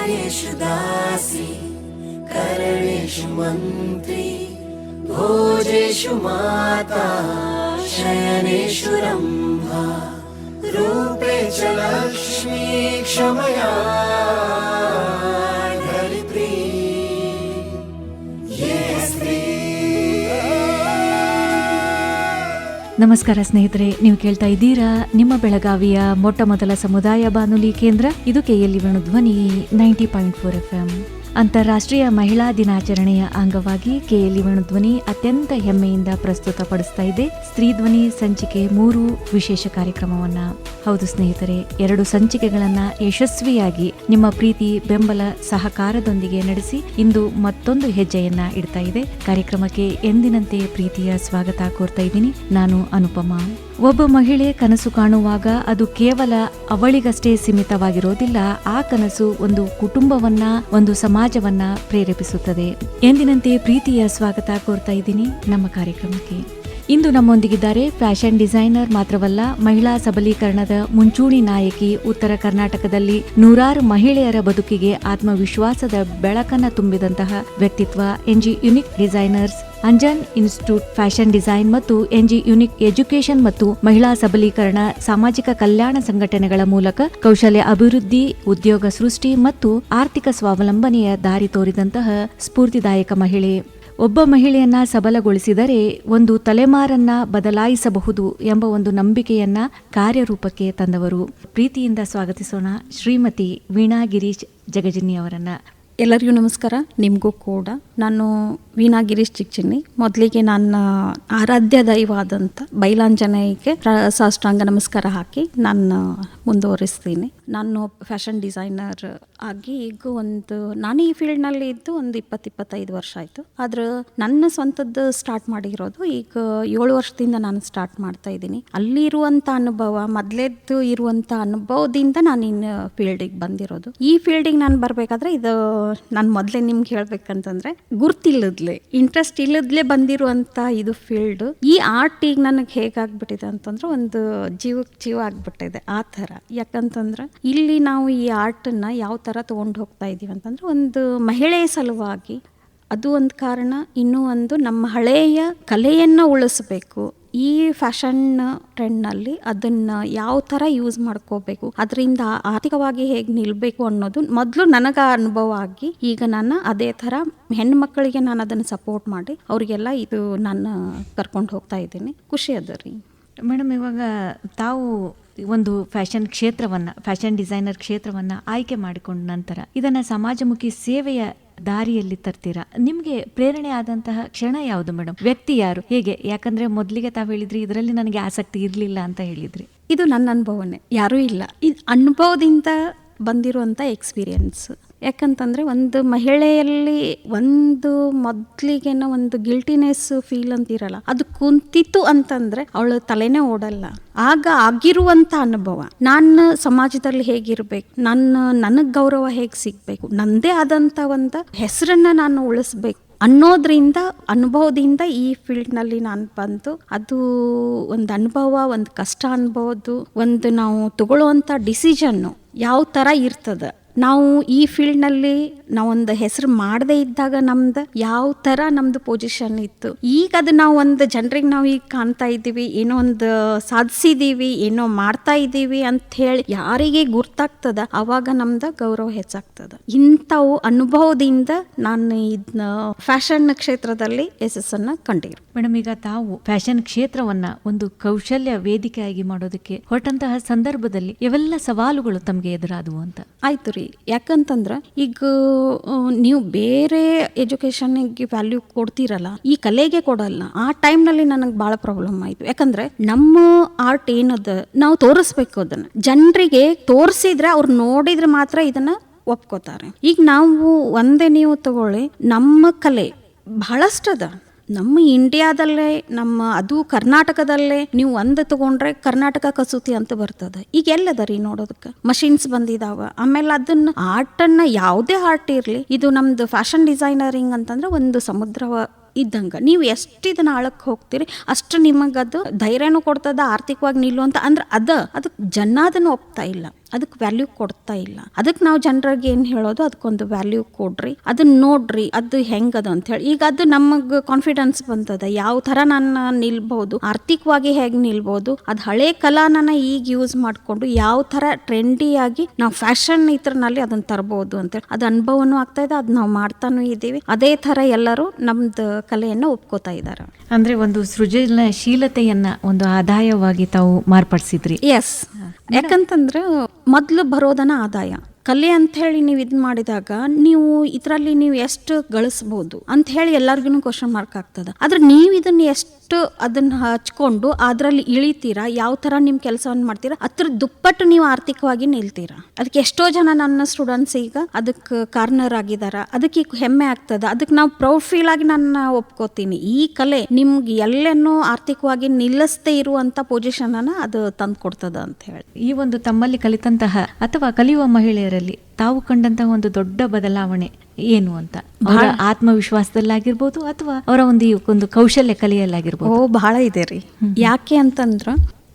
कार्येषु दासी करणेषु मन्त्री भोजेषु माता शयनेषु रम्भा रूपे च लक्ष्मी क्षमया धरित्री ये स्त्री. ನಮಸ್ಕಾರ ಸ್ನೇಹಿತರೆ, ನೀವು ಕೇಳ್ತಾ ಇದ್ದೀರಾ ನಿಮ್ಮ ಬೆಳಗಾವಿಯ ಮೊಟ್ಟ ಮೊದಲ ಸಮುದಾಯ ಬಾನುಲಿ ಕೇಂದ್ರ. ಇದು KLE ಧ್ವನಿ 90.4 FM. ಅಂತಾರಾಷ್ಟ್ರೀಯ ಮಹಿಳಾ ದಿನಾಚರಣೆಯ ಅಂಗವಾಗಿ KLE ಧ್ವನಿ ಅತ್ಯಂತ ಹೆಮ್ಮೆಯಿಂದ ಪ್ರಸ್ತುತಪಡಿಸ್ತಾ ಇದೆ ಸ್ತ್ರೀ ಧ್ವನಿ ಸಂಚಿಕೆ 3 ವಿಶೇಷ ಕಾರ್ಯಕ್ರಮವನ್ನ. ಹೌದು ಸ್ನೇಹಿತರೆ, 2 ಸಂಚಿಕೆಗಳನ್ನ ಯಶಸ್ವಿಯಾಗಿ ನಿಮ್ಮ ಪ್ರೀತಿ ಬೆಂಬಲ ಸಹಕಾರದೊಂದಿಗೆ ನಡೆಸಿ ಇಂದು ಮತ್ತೊಂದು ಹೆಜ್ಜೆಯನ್ನ ಇಡ್ತಾ ಇದೆ. ಕಾರ್ಯಕ್ರಮಕ್ಕೆ ಎಂದಿನಂತೆ ಪ್ರೀತಿಯ ಸ್ವಾಗತ ಕೋರ್ತಾ ಇದ್ದೀನಿ. ನಾನು ಅನುಪಮಾ. ಒಬ್ಬ ಮಹಿಳೆ ಕನಸು ಕಾಣುವಾಗ ಅದು ಕೇವಲ ಅವಳಿಗಷ್ಟೇ ಸೀಮಿತವಾಗಿರೋದಿಲ್ಲ. ಆ ಕನಸು ಒಂದು ಕುಟುಂಬವನ್ನ, ಒಂದು ಸಮಾಜವನ್ನ ಪ್ರೇರೇಪಿಸುತ್ತದೆ. ಎಂದಿನಂತೆ ಪ್ರೀತಿಯ ಸ್ವಾಗತ ಕೋರ್ತಾ ಇದ್ದೀನಿ ನಮ್ಮ ಕಾರ್ಯಕ್ರಮಕ್ಕೆ. ಇಂದು ನಮ್ಮೊಂದಿಗಿದ್ದಾರೆ ಫ್ಯಾಷನ್ ಡಿಸೈನರ್ ಮಾತ್ರವಲ್ಲ, ಮಹಿಳಾ ಸಬಲೀಕರಣದ ಮುಂಚೂಣಿ ನಾಯಕಿ, ಉತ್ತರ ಕರ್ನಾಟಕದಲ್ಲಿ ನೂರಾರು ಮಹಿಳೆಯರ ಬದುಕಿಗೆ ಆತ್ಮವಿಶ್ವಾಸದ ಬೆಳಕನ್ನ ತುಂಬಿದಂತಹ ವ್ಯಕ್ತಿತ್ವ, NG unique designers, Anjan institute fashion design ಮತ್ತು NG ಯುನಿಕ್ ಎಜುಕೇಶನ್ ಮತ್ತು ಮಹಿಳಾ ಸಬಲೀಕರಣ ಸಾಮಾಜಿಕ ಕಲ್ಯಾಣ ಸಂಘಟನೆಗಳ ಮೂಲಕ ಕೌಶಲ್ಯ ಅಭಿವೃದ್ಧಿ, ಉದ್ಯೋಗ ಸೃಷ್ಟಿ ಮತ್ತು ಆರ್ಥಿಕ ಸ್ವಾವಲಂಬನೆಯ ದಾರಿ ತೋರಿದಂತಹ ಸ್ಫೂರ್ತಿದಾಯಕ ಮಹಿಳೆ. ಒಬ್ಬ ಮಹಿಳೆಯನ್ನ ಸಬಲಗೊಳಿಸಿದರೆ ಒಂದು ತಲೆಮಾರನ್ನ ಬದಲಾಯಿಸಬಹುದು ಎಂಬ ಒಂದು ನಂಬಿಕೆಯನ್ನ ಕಾರ್ಯರೂಪಕ್ಕೆ ತಂದವರು. ಪ್ರೀತಿಯಿಂದ ಸ್ವಾಗತಿಸೋಣ ಶ್ರೀಮತಿ ವೀಣಾ ಗಿರೀಶ್ ಜಗಜಿನ್ನಿ ಅವರನ್ನ. ಎಲ್ಲರಿಗೂ ನಮಸ್ಕಾರ. ನಿಮಗೂ ಕೂಡ. ನಾನು ವೀಣಾ ಗಿರೀಶ್ ಚಿಗ್ಚಿನ್ನಿ. ಮೊದಲಿಗೆ ನನ್ನ ಆರಾಧ್ಯ ದೈವಾದಂಥ ಬೈಲಾಂಜನೇಯಗೆ ಸಾಷ್ಟಾಂಗ ನಮಸ್ಕಾರ ಹಾಕಿ ನಾನು ಮುಂದುವರಿಸ್ತೀನಿ. ನಾನು ಫ್ಯಾಷನ್ ಡಿಸೈನರ್ ಆಗಿ ಈಗ ನಾನು ಈ ಫೀಲ್ಡ್ನಲ್ಲಿ ಇದ್ದು ಒಂದು 20-25 ವರ್ಷ ಆಯಿತು. ಆದ್ರೆ ನನ್ನ ಸ್ವಂತದ್ದು ಸ್ಟಾರ್ಟ್ ಮಾಡಿರೋದು ಈಗ 7 ವರ್ಷದಿಂದ ನಾನು ಸ್ಟಾರ್ಟ್ ಮಾಡ್ತಾ ಇದ್ದೀನಿ. ಅಲ್ಲಿರುವಂಥ ಅನುಭವ, ಮೊದಲೇದ್ದು ಇರುವಂಥ ಅನುಭವದಿಂದ ನಾನು ಇನ್ನು ಫೀಲ್ಡಿಗೆ ಬಂದಿರೋದು. ಈ ಫೀಲ್ಡಿಗೆ ನಾನು ಬರಬೇಕಾದ್ರೆ ಇದು ನಾನು ಮೊದಲೇ ನಿಮ್ಗೆ ಹೇಳ್ಬೇಕಂತಂದ್ರೆ ಗುರ್ತಿಲ್ಲದ್ಲೆ, ಇಂಟ್ರೆಸ್ಟ್ ಇಲ್ಲದ್ಲೇ ಬಂದಿರುವಂಥ ಇದು ಫೀಲ್ಡ್. ಈ ಆರ್ಟ್ ಈಗ ನನಗೆ ಹೇಗಾಗ್ಬಿಟ್ಟಿದೆ ಅಂತಂದ್ರೆ ಒಂದು ಜೀವಕ್ಕೆ ಜೀವ ಆಗ್ಬಿಟ್ಟಿದೆ ಆ ಥರ. ಯಾಕಂತಂದ್ರೆ ಇಲ್ಲಿ ನಾವು ಈ ಆರ್ಟನ್ನು ಯಾವ ಥರ ತೊಗೊಂಡು ಹೋಗ್ತಾ ಇದ್ದೀವಿ ಅಂತಂದ್ರೆ ಒಂದು ಮಹಿಳೆಯ ಸಲುವಾಗಿ, ಅದು ಒಂದು ಕಾರಣ. ಇನ್ನೂ ಒಂದು ನಮ್ಮ ಹಳೆಯ ಕಲೆಯನ್ನು ಉಳಿಸ್ಬೇಕು. ಈ ಫ್ಯಾಷನ್ ಟ್ರೆಂಡ್ನಲ್ಲಿ ಅದನ್ನು ಯಾವ ಥರ ಯೂಸ್ ಮಾಡ್ಕೋಬೇಕು, ಅದರಿಂದ ಆರ್ಥಿಕವಾಗಿ ಹೇಗೆ ನಿಲ್ಲಬೇಕು ಅನ್ನೋದು ಮೊದಲು ನನಗೆ ಅನುಭವ ಆಗಿ, ಈಗ ನಾನು ಅದೇ ಥರ ಹೆಣ್ಮಕ್ಳಿಗೆ ನಾನು ಅದನ್ನು ಸಪೋರ್ಟ್ ಮಾಡಿ ಅವರಿಗೆಲ್ಲ ಇದು ನಾನು ಕರ್ಕೊಂಡು ಹೋಗ್ತಾ ಇದ್ದೀನಿ. ಖುಷಿ ಅದ ರೀ ಮೇಡಮ್. ಇವಾಗ ತಾವು ಒಂದು ಫ್ಯಾಷನ್ ಡಿಸೈನರ್ ಕ್ಷೇತ್ರವನ್ನ ಆಯ್ಕೆ ಮಾಡಿಕೊಂಡ ನಂತರ ಇದನ್ನ ಸಮಾಜಮುಖಿ ಸೇವೆಯ ದಾರಿಯಲ್ಲಿ ತರ್ತೀರಾ. ನಿಮ್ಗೆ ಪ್ರೇರಣೆ ಆದಂತಹ ಕ್ಷಣ ಯಾವುದು ಮೇಡಮ್? ವ್ಯಕ್ತಿ ಯಾರು? ಹೇಗೆ? ಯಾಕಂದ್ರೆ ಮೊದಲಿಗೆ ತಾವು ಹೇಳಿದ್ರಿ ಇದರಲ್ಲಿ ನನಗೆ ಆಸಕ್ತಿ ಇರಲಿಲ್ಲ ಅಂತ ಹೇಳಿದ್ರಿ. ಇದು ನನ್ನ ಅನುಭವನೇ, ಯಾರೂ ಇಲ್ಲ. ಇದು ಅನುಭವದಿಂದ ಬಂದಿರುವಂಥ ಎಕ್ಸ್ಪೀರಿಯನ್ಸ್. ಯಾಕಂತಂದರೆ ಒಂದು ಮಹಿಳೆಯಲ್ಲಿ ಒಂದು ಮೊದಲಿಗೆನೋ ಒಂದು ಗಿಲ್ಟಿನೆಸ್ ಫೀಲ್ ಅಂತಿರಲ್ಲ, ಅದು ಕುಂತಿತ್ತು ಅಂತಂದರೆ ಅವಳು ತಲೆನೇ ಓಡಲ್ಲ. ಆಗ ಆಗಿರುವಂಥ ಅನುಭವ, ನಾನು ಸಮಾಜದಲ್ಲಿ ಹೇಗಿರಬೇಕು, ನನಗೆ ಗೌರವ ಹೇಗೆ ಸಿಗಬೇಕು, ನನ್ನದೇ ಆದಂಥ ಒಂದು ಹೆಸರನ್ನು ನಾನು ಉಳಿಸ್ಬೇಕು ಅನ್ನೋದ್ರಿಂದ, ಅನುಭವದಿಂದ ಈ ಫೀಲ್ಡ್ನಲ್ಲಿ ನಾನು ಬಂತು. ಅದು ಒಂದು ಅನುಭವ, ಒಂದು ಕಷ್ಟ ಅನ್ಬೋದು, ಒಂದು ನಾವು ತಗೊಳ್ಳುವಂಥ ಡಿಸಿಷನ್ನು ಯಾವ ಥರ ಇರ್ತದೆ. ನಾವು ಈ ಫೀಲ್ಡ್ನಲ್ಲಿ ನಾವೊಂದು ಹೆಸರು ಮಾಡದೇ ಇದ್ದಾಗ ನಮ್ದು ಯಾವ ಥರ ನಮ್ಮದು ಪೊಸಿಷನ್ ಇತ್ತು. ಈಗ ಅದು ನಾವು ಒಂದು ಜನರಿಗೆ ನಾವು ಈಗ ಕಾಣ್ತಾ ಇದ್ದೀವಿ, ಏನೋ ಒಂದು ಸಾಧಿಸಿದ್ದೀವಿ, ಏನೋ ಮಾಡ್ತಾ ಇದ್ದೀವಿ ಅಂತ ಹೇಳಿ ಯಾರಿಗೆ ಗುರ್ತಾಗ್ತದ, ಆವಾಗ ನಮ್ದು ಗೌರವ ಹೆಚ್ಚಾಗ್ತದೆ. ಇಂಥವು ಅನುಭವದಿಂದ ನಾನು ಇದನ್ನ ಫ್ಯಾಷನ್ ಕ್ಷೇತ್ರದಲ್ಲಿ ಯಶಸ್ಸನ್ನು ಕಂಡಿರು. ಮೇಡಮ್, ಈಗ ತಾವು ಫ್ಯಾಷನ್ ಕ್ಷೇತ್ರವನ್ನ ಒಂದು ಕೌಶಲ್ಯ ವೇದಿಕೆಯಾಗಿ ಮಾಡೋದಕ್ಕೆ ಹೊರಟಂತಹ ಸಂದರ್ಭದಲ್ಲಿ ಇವೆಲ್ಲ ಸವಾಲುಗಳು ತಮಗೆ ಎದುರಾದವು ಅಂತ? ಆಯ್ತು ರೀ. ಯಾಕಂತಂದ್ರೆ ಈಗ ನೀವು ಬೇರೆ ಎಜುಕೇಶನ್ಗೆ ವ್ಯಾಲ್ಯೂ ಕೊಡ್ತೀರಲ್ಲ, ಈ ಕಲೆಗೆ ಕೊಡಲ್ಲ. ಆ ಟೈಮ್ನಲ್ಲಿ ನನಗೆ ಭಾಳ ಪ್ರಾಬ್ಲಮ್ ಆಯಿತು. ಯಾಕಂದ್ರೆ ನಮ್ಮ ಆರ್ಟ್ ಏನದ ನಾವು ತೋರಿಸ್ಬೇಕು, ಅದನ್ನ ಜನರಿಗೆ ತೋರಿಸಿದ್ರೆ ಅವ್ರು ನೋಡಿದ್ರೆ ಮಾತ್ರ ಇದನ್ನ ಒಪ್ಕೋತಾರೆ. ಈಗ ನಾವು ಒಂದೇ ನೀವು ತಗೊಳ್ಳಿ, ನಮ್ಮ ಕಲೆ ಬಹಳಷ್ಟದ. ನಮ್ಮ ಇಂಡಿಯಾದಲ್ಲೇ, ಅದು ಕರ್ನಾಟಕದಲ್ಲೇ ನೀವು ಒಂದು ತಗೊಂಡ್ರೆ ಕರ್ನಾಟಕ ಕಸೂತಿ ಅಂತ ಬರ್ತದೆ. ಈಗ ಎಲ್ಲದ ರೀ ನೋಡೋದಕ್ಕೆ ಮಷಿನ್ಸ್ ಬಂದಿದಾವ. ಆಮೇಲೆ ಅದನ್ನ ಆರ್ಟನ್ನು, ಯಾವುದೇ ಆರ್ಟ್ ಇರಲಿ, ಇದು ನಮ್ದು ಫ್ಯಾಷನ್ ಡಿಸೈನರಿಂಗ್ ಅಂತಂದ್ರೆ ಒಂದು ಸಮುದ್ರ ಇದ್ದಂಗೆ. ನೀವು ಎಷ್ಟು ಇದನ್ನ ಆಳಕ್ಕೆ ಹೋಗ್ತೀರಿ ಅಷ್ಟು ನಿಮಗದು ಧೈರ್ಯನೂ ಕೊಡ್ತದ, ಆರ್ಥಿಕವಾಗಿ ನಿಲ್ಲುವಂತ. ಅಂದ್ರೆ ಅದಕ್ಕೆ ಜನ ಅದನ್ನು ಒಪ್ತಾ ಇಲ್ಲ. ಅದಕ್ಕೆ ವ್ಯಾಲ್ಯೂ ಕೊಡ್ತಾ ಇಲ್ಲ. ಅದಕ್ಕೆ ನಾವು ಜನರಿಗೆ ಏನು ಹೇಳೋದು, ಅದಕ್ಕೊಂದು ವ್ಯಾಲ್ಯೂ ಕೊಡ್ರಿ, ಅದನ್ನ ನೋಡ್ರಿ ಅದು ಹೆಂಗದ ಅಂತ ಹೇಳಿ. ಈಗ ಅದು ನಮಗೆ ಕಾನ್ಫಿಡೆನ್ಸ್ ಬಂದದ, ಯಾವ ಥರ ನಾನು ನಿಲ್ಬಹುದು, ಆರ್ಥಿಕವಾಗಿ ಹೇಗೆ ನಿಲ್ಬಹುದು, ಅದು ಹಳೆ ಕಲಾನ ಈಗ ಯೂಸ್ ಮಾಡಿಕೊಂಡು ಯಾವ ಥರ ಟ್ರೆಂಡಿಯಾಗಿ ನಾವು ಫ್ಯಾಷನ್ ಇದ್ರಲ್ಲಿ ಅದನ್ನು ತರಬಹುದು ಅಂತೇಳಿ ಅದು ಅನುಭವನೂ ಆಗ್ತಾ ಇದೆ. ಅದು ನಾವು ಮಾಡ್ತಾನೂ ಇದ್ದೀವಿ. ಅದೇ ಥರ ಎಲ್ಲರೂ ನಮ್ದು ಕಲೆಯನ್ನು ಒಪ್ಕೋತಾ ಇದ್ದಾರೆ. ಅಂದ್ರೆ ಒಂದು ಸೃಜನಶೀಲತೆಯನ್ನ ಒಂದು ಆದಾಯವಾಗಿ ತಾವು ಮಾರ್ಪಡಿಸಿದ್ರಿ. ಎಸ್, ಯಾಕಂತಂದ್ರೆ ಮೊದಲು ಬರೋದನ್ನ ಆದಾಯ. ಕಲೆ ಅಂತ ಹೇಳಿ ನೀವು ಇದು ಮಾಡಿದಾಗ ನೀವು ಇದರಲ್ಲಿ ನೀವು ಎಷ್ಟು ಗಳಿಸ್ಬೋದು ಅಂತ ಹೇಳಿ ಎಲ್ಲರಿಗೂ ಕ್ವಶನ್ ಮಾರ್ಕ್ ಆಗ್ತದೆ. ಆದ್ರೆ ನೀವು ಇದನ್ನ ಎಷ್ಟು ಅದನ್ನ ಹಚ್ಕೊಂಡು ಅದರಲ್ಲಿ ಇಳಿತೀರಾ, ಯಾವ ತರ ನಿಮ್ಮ ಕೆಲಸವನ್ನು ಮಾಡ್ತೀರಾ, ಅದ್ರ ದುಪ್ಪಟ್ಟು ನೀವು ಆರ್ಥಿಕವಾಗಿ ನಿಲ್ತೀರಾ. ಅದಕ್ಕೆ ಎಷ್ಟೋ ಜನ ನನ್ನ ಸ್ಟೂಡೆಂಟ್ಸ್ ಈಗ ಅದಕ್ಕೆ ಕಾರ್ನರ್ ಆಗಿದಾರ. ಅದಕ್ಕೆ ಹೆಮ್ಮೆ ಆಗ್ತದ. ಅದಕ್ಕೆ ನಾವು ಪ್ರೌಡ್ ಫೀಲ್ ಆಗಿ ನಾನು ಒಪ್ಕೋತೀನಿ. ಈ ಕಲೆ ನಿಮ್ಗೆ ಎಲ್ಲೆನ್ನೂ ಆರ್ಥಿಕವಾಗಿ ನಿಲ್ಲಿಸದೇ ಇರುವಂತ ಪೊಸಿಷನ್ ಅನ್ನ ಅದು ತಂದು ಕೊಡ್ತದ ಅಂತ ಹೇಳಿ. ಈ ಒಂದು ತಮ್ಮಲ್ಲಿ ಕಲಿತಂತಹ ಅಥವಾ ಕಲಿಯುವ ಮಹಿಳೆಯರಲ್ಲಿ ತಾವು ಕಂಡಂತಹ ಒಂದು ದೊಡ್ಡ ಬದಲಾವಣೆ ಏನು ಅಂತ, ಅವರ ಆತ್ಮವಿಶ್ವಾಸದಲ್ಲಾಗಿರ್ಬೋದು ಅಥವಾ ಅವರ ಒಂದು ಕೌಶಲ್ಯ ಕಲಿಯಲ್ಲಾಗಿರ್ಬೋದು? ಬಹಳ ಇದೆ ರೀ. ಯಾಕೆ ಅಂತಂದ್ರ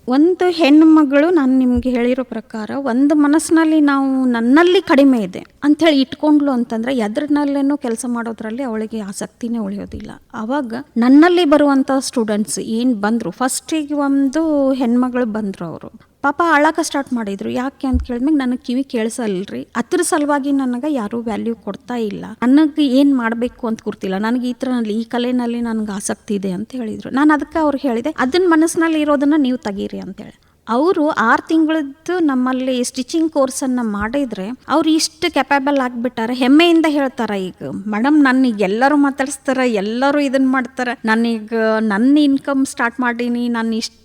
ಒಂದು ಹೆಣ್ಣು ಮಗಳು, ನಾನು ನಿಮ್ಗೆ ಹೇಳಿರೋ ಪ್ರಕಾರ, ಒಂದು ಮನಸ್ಸಿನಲ್ಲಿ ನಾವು ನನ್ನಲ್ಲಿ ಕಡಿಮೆ ಇದೆ ಅಂಥೇಳಿ ಇಟ್ಕೊಂಡ್ಲು ಅಂತಂದ್ರೆ ಎದ್ರನಲ್ಲೇನೋ ಕೆಲಸ ಮಾಡೋದ್ರಲ್ಲಿ ಅವಳಿಗೆ ಆಸಕ್ತಿನೇ ಉಳಿಯೋದಿಲ್ಲ. ಅವಾಗ ನನ್ನಲ್ಲಿ ಬರುವಂಥ ಸ್ಟೂಡೆಂಟ್ಸ್ ಏನು ಬಂದರು, ಫಸ್ಟಿಗೆ ಒಂದು ಹೆಣ್ಮಗಳು ಬಂದರು, ಅವರು ಪಾಪ ಅಳಕ ಸ್ಟಾರ್ಟ್ ಮಾಡಿದ್ರು. ಯಾಕೆ ಅಂತ ಕೇಳಿದ್ಮೇಲೆ ನನಗೆ ಕಿವಿ ಕೇಳಿಸಲ್ರಿ, ಅದ್ರ ಸಲುವಾಗಿ ನನಗೆ ಯಾರೂ ವ್ಯಾಲ್ಯೂ ಕೊಡ್ತಾ ಇಲ್ಲ, ನನಗೆ ಏನು ಮಾಡಬೇಕು ಅಂತ ಗೊತ್ತಿಲ್ಲ, ನನಗೆ ಈ ಥರನಲ್ಲಿ ಈ ಕಲೆನಲ್ಲಿ ನನಗೆ ಆಸಕ್ತಿ ಇದೆ ಅಂತ ಹೇಳಿದರು. ನಾನು ಅದಕ್ಕೆ ಅವ್ರಿಗೆ ಹೇಳಿದೆ, ಅದನ್ನ ಮನಸ್ಸಿನಲ್ಲಿ ಇರೋದನ್ನು ನೀವು ತೆಗೀರಿ ಅಂತೇಳಿ. ಅವರು 6 ತಿಂಗಳದ್ದು ನಮ್ಮಲ್ಲಿ ಸ್ಟಿಚಿಂಗ್ ಕೋರ್ಸನ್ನು ಮಾಡಿದರೆ ಅವ್ರು ಇಷ್ಟು ಕೆಪೇಬಲ್ ಆಗಿಬಿಟ್ಟಾರೆ. ಹೆಮ್ಮೆಯಿಂದ ಹೇಳ್ತಾರೆ, ಈಗ ಮೇಡಮ್ ನನಗೆ ಎಲ್ಲರೂ ಮಾತಾಡಿಸ್ತಾರೆ, ಎಲ್ಲರೂ ಇದನ್ನು ಮಾಡ್ತಾರೆ, ನನಗೆ ನನ್ನ ಇನ್ಕಮ್ ಸ್ಟಾರ್ಟ್ ಮಾಡೀನಿ, ನಾನು ಇಷ್ಟು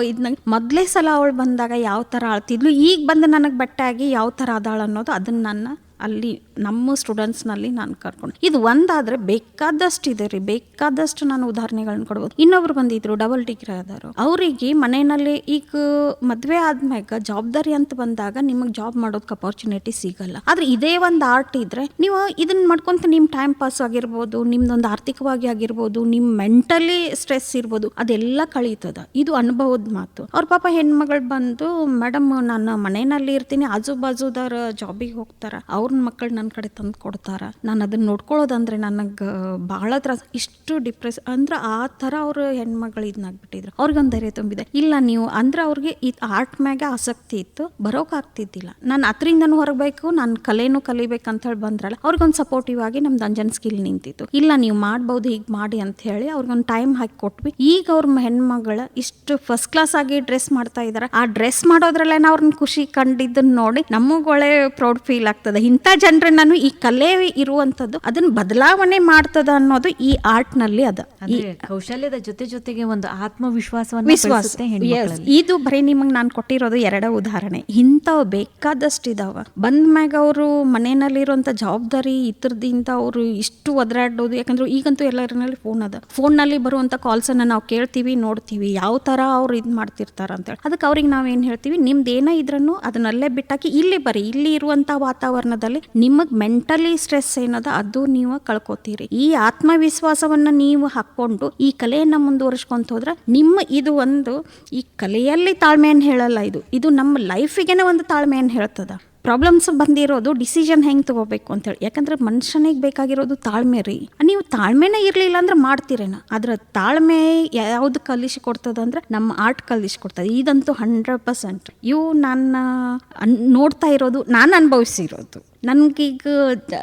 ಇದನ್ನ ಮೊದಲೇ ಸಲ ಅವಳು ಬಂದಾಗ ಯಾವ ಥರ ಆಳ್ತಿದ್ಲು, ಈಗ ಬಂದು ನನಗೆ ಬಟ್ಟೆಯಾಗಿ ಯಾವ ಥರ ಅದಾಳ ಅನ್ನೋದು ಅದನ್ನು ನನ್ನ ಅಲ್ಲಿ ನಮ್ಮ ಸ್ಟೂಡೆಂಟ್ಸ್ನಲ್ಲಿ ನಾನು ಕರ್ಕೊಂಡು. ಇದು ಒಂದಾದರೆ ಬೇಕಾದಷ್ಟು ಇದೆ ರೀ, ಬೇಕಾದಷ್ಟು ನಾನು ಉದಾಹರಣೆಗಳನ್ನ ಕೊಡ್ಬೋದು. ಇನ್ನೊಬ್ರು ಬಂದಿದ್ರು, ಡಬಲ್ ಡಿಗ್ರಿ ಆದವರು. ಅವರಿಗೆ ಮನೆಯಲ್ಲಿ ಈಗ ಮದುವೆ ಆದ್ಮ್ಯಾಗ ಜವಾಬ್ದಾರಿ ಅಂತ ಬಂದಾಗ ನಿಮಗೆ ಜಾಬ್ ಮಾಡೋದಕ್ಕೆ ಅಪರ್ಚುನಿಟಿ ಸಿಗಲ್ಲ. ಆದರೆ ಇದೇ ಒಂದು ಆರ್ಟ್ ಇದ್ರೆ ನೀವು ಇದನ್ನ ಮಾಡ್ಕೊಂತ ನಿಮ್ಮ ಟೈಮ್ ಪಾಸ್ ಆಗಿರ್ಬೋದು, ನಿಮ್ದೊಂದು ಆರ್ಥಿಕವಾಗಿ ಆಗಿರ್ಬೋದು, ನಿಮ್ಮ ಮೆಂಟಲಿ ಸ್ಟ್ರೆಸ್ ಇರ್ಬೋದು, ಅದೆಲ್ಲ ಕಳೀತದ. ಇದು ಅನುಭವದ ಮಾತು. ಅವ್ರ ಪಾಪ ಹೆಣ್ಮಗಳು ಬಂದು, ಮೇಡಮ್ ನಾನು ಮನೆಯಲ್ಲಿ ಇರ್ತೀನಿ, ಆಜು ಬಾಜುದಾರ ಜಾಬಿಗೆ ಹೋಗ್ತಾರ, ಅವ್ರ ಮಕ್ಕಳು ನನ್ನ ಕಡೆ ತಂದು ಕೊಡ್ತಾರ, ನಾನು ಅದನ್ನ ನೋಡ್ಕೊಳ್ಳೋದಂದ್ರೆ ನನಗೆ ಬಹಳ ತ್ರಾಸ, ಇಷ್ಟು ಡಿಪ್ರೆಸ್ ಅಂದ್ರೆ ಆ ಥರ ಅವರು ಹೆಣ್ಮಗಳು ಇದನ್ನಾಗ್ಬಿಟ್ಟಿದ್ರು. ಅವ್ರಿಗೊಂದು ಧೈರ್ಯ ತುಂಬಿದೆ, ಇಲ್ಲ ನೀವು ಅಂದ್ರೆ ಅವ್ರಿಗೆ ಈ ಆರ್ಟ್ ಮ್ಯಾಗ ಆಸಕ್ತಿ ಇತ್ತು, ಬರೋಕ್ಕಾಗ್ತಿದ್ದಿಲ್ಲ, ನಾನು ಅದರಿಂದನೂ ಹೊರಬೇಕು, ನಾನು ಕಲೆನೂ ಕಲಿಬೇಕಂತ ಹೇಳಿ ಬಂದ್ರಲ್ಲ, ಅವ್ರಿಗೊಂದು ಸಪೋರ್ಟಿವ್ ಆಗಿ ನಮ್ದು ಅಂಜನ್ ಸ್ಕಿಲ್ ನಿಂತಿತ್ತು. ಇಲ್ಲ ನೀವು ಮಾಡ್ಬೋದು, ಹೀಗೆ ಮಾಡಿ ಅಂತ ಹೇಳಿ ಅವ್ರಿಗೊಂದು ಟೈಮ್ ಹಾಕಿ ಕೊಟ್ವಿ. ಈಗ ಅವ್ರ ಹೆಣ್ಮಗಳ ಇಷ್ಟು ಫಸ್ಟ್ ಕ್ಲಾಸ್ ಆಗಿ ಡ್ರೆಸ್ ಮಾಡ್ತಾ ಇದಾರೆ. ಆ ಡ್ರೆಸ್ ಮಾಡೋದ್ರಲ್ಲೇ ಅವ್ರನ್ನ ಖುಷಿ ಕಂಡಿದ್ದನ್ನ ನೋಡಿ ನಮಗೊಳ್ಳೆ ಪ್ರೌಡ್ ಫೀಲ್ ಆಗ್ತದೆ. ಇಂಥ ಜನರ ನಾನು ಈ ಕಲೆ ಇರುವಂತದ್ದು ಅದನ್ನ ಬದಲಾವಣೆ ಮಾಡ್ತದ ಅನ್ನೋದು ಈ ಆರ್ಟ್ ನಲ್ಲಿ ಅದ. ಈ ಕೌಶಲ್ಯದ ಜೊತೆಗೆ ಒಂದು ಆತ್ಮವಿಶ್ವಾಸವನ್ನು ಇದು ಬರೀ ನಿಮಗೆ ನಾನು ಕೊಟ್ಟಿರೋದು 2 ಉದಾಹರಣೆ. ಇಂಥವು ಬೇಕಾದಷ್ಟು ಇದಾವ. ಬಂದ ಮ್ಯಾಗ ಅವರು ಮನೆಯಲ್ಲಿರುವಂತ ಜವಾಬ್ದಾರಿ ಇತರದಿಂದ ಅವರು ಇಷ್ಟು ಒದರಾಡೋದು. ಯಾಕಂದ್ರೆ ಈಗಂತೂ ಎಲ್ಲರಲ್ಲಿ ಫೋನ್ ಅದ, ಫೋನ್ ನಲ್ಲಿ ಬರುವಂತ ಕಾಲ್ಸ್ ಅನ್ನ ನಾವು ಕೇಳ್ತೀವಿ, ನೋಡ್ತೀವಿ, ಯಾವ ತರ ಅವ್ರು ಇದು ಮಾಡ್ತಿರ್ತಾರ ಅಂತೇಳಿ. ಅದಕ್ಕೆ ಅವ್ರಿಗೆ ನಾವೇನ್ ಹೇಳ್ತೀವಿ, ನಿಮ್ದು ಏನ ಇದ್ರೂ ಅದನ್ನಲ್ಲೇ ಬಿಟ್ಟಾಕಿ ಇಲ್ಲಿ ಬರ್ರಿ, ಇಲ್ಲಿ ಇರುವಂತ ವಾತಾವರಣದಲ್ಲಿ ನಿಮಗ್ ಮೆಂಟಲಿ ಸ್ಟ್ರೆಸ್ ಏನದ ಅದು ನೀವು ಕಳ್ಕೊತೀರಿ. ಈ ಆತ್ಮವಿಶ್ವಾಸವನ್ನ ನೀವು ಹಾಕೊಂಡು ಈ ಕಲೆಯನ್ನ ಮುಂದುವರಿಸ್ಕೊಂತ ಹೋದ್ರೆ ನಿಮ್ಮ ಇದು ಒಂದು ಈ ಕಲೆಯಲ್ಲಿ ತಾಳ್ಮೆಯನ್ನು ಹೇಳಲ್ಲ, ಇದು ನಮ್ಮ ಲೈಫಿಗೆನೆ ಒಂದು ತಾಳ್ಮೆಯನ್ನು ಹೇಳ್ತದ. ಪ್ರಾಬ್ಲಮ್ಸ್ ಬಂದಿರೋದು ಡಿಸಿಷನ್ ಹೆಂಗೆ ತಗೋಬೇಕು ಅಂತೇಳಿ. ಯಾಕಂದ್ರೆ ಮನುಷ್ಯನಿಗೆ ಬೇಕಾಗಿರೋದು ತಾಳ್ಮೆ ರೀ. ನೀವು ತಾಳ್ಮೆನೇ ಇರಲಿಲ್ಲ ಅಂದ್ರೆ ಮಾಡ್ತೀರೇನ. ಆದ್ರೆ ತಾಳ್ಮೆ ಯಾವ್ದು ಕಲಿಸಿಕೊಡ್ತದ ಅಂದ್ರೆ ನಮ್ಮ ಆರ್ಟ್ ಕಲಿಸಿಕೊಡ್ತದೆ. ಇದಂತೂ 100%. ಇವು ನಾನು ನೋಡ್ತಾ ಇರೋದು, ನಾನು ಅನುಭವಿಸಿರೋದು. ನನಗೀಗ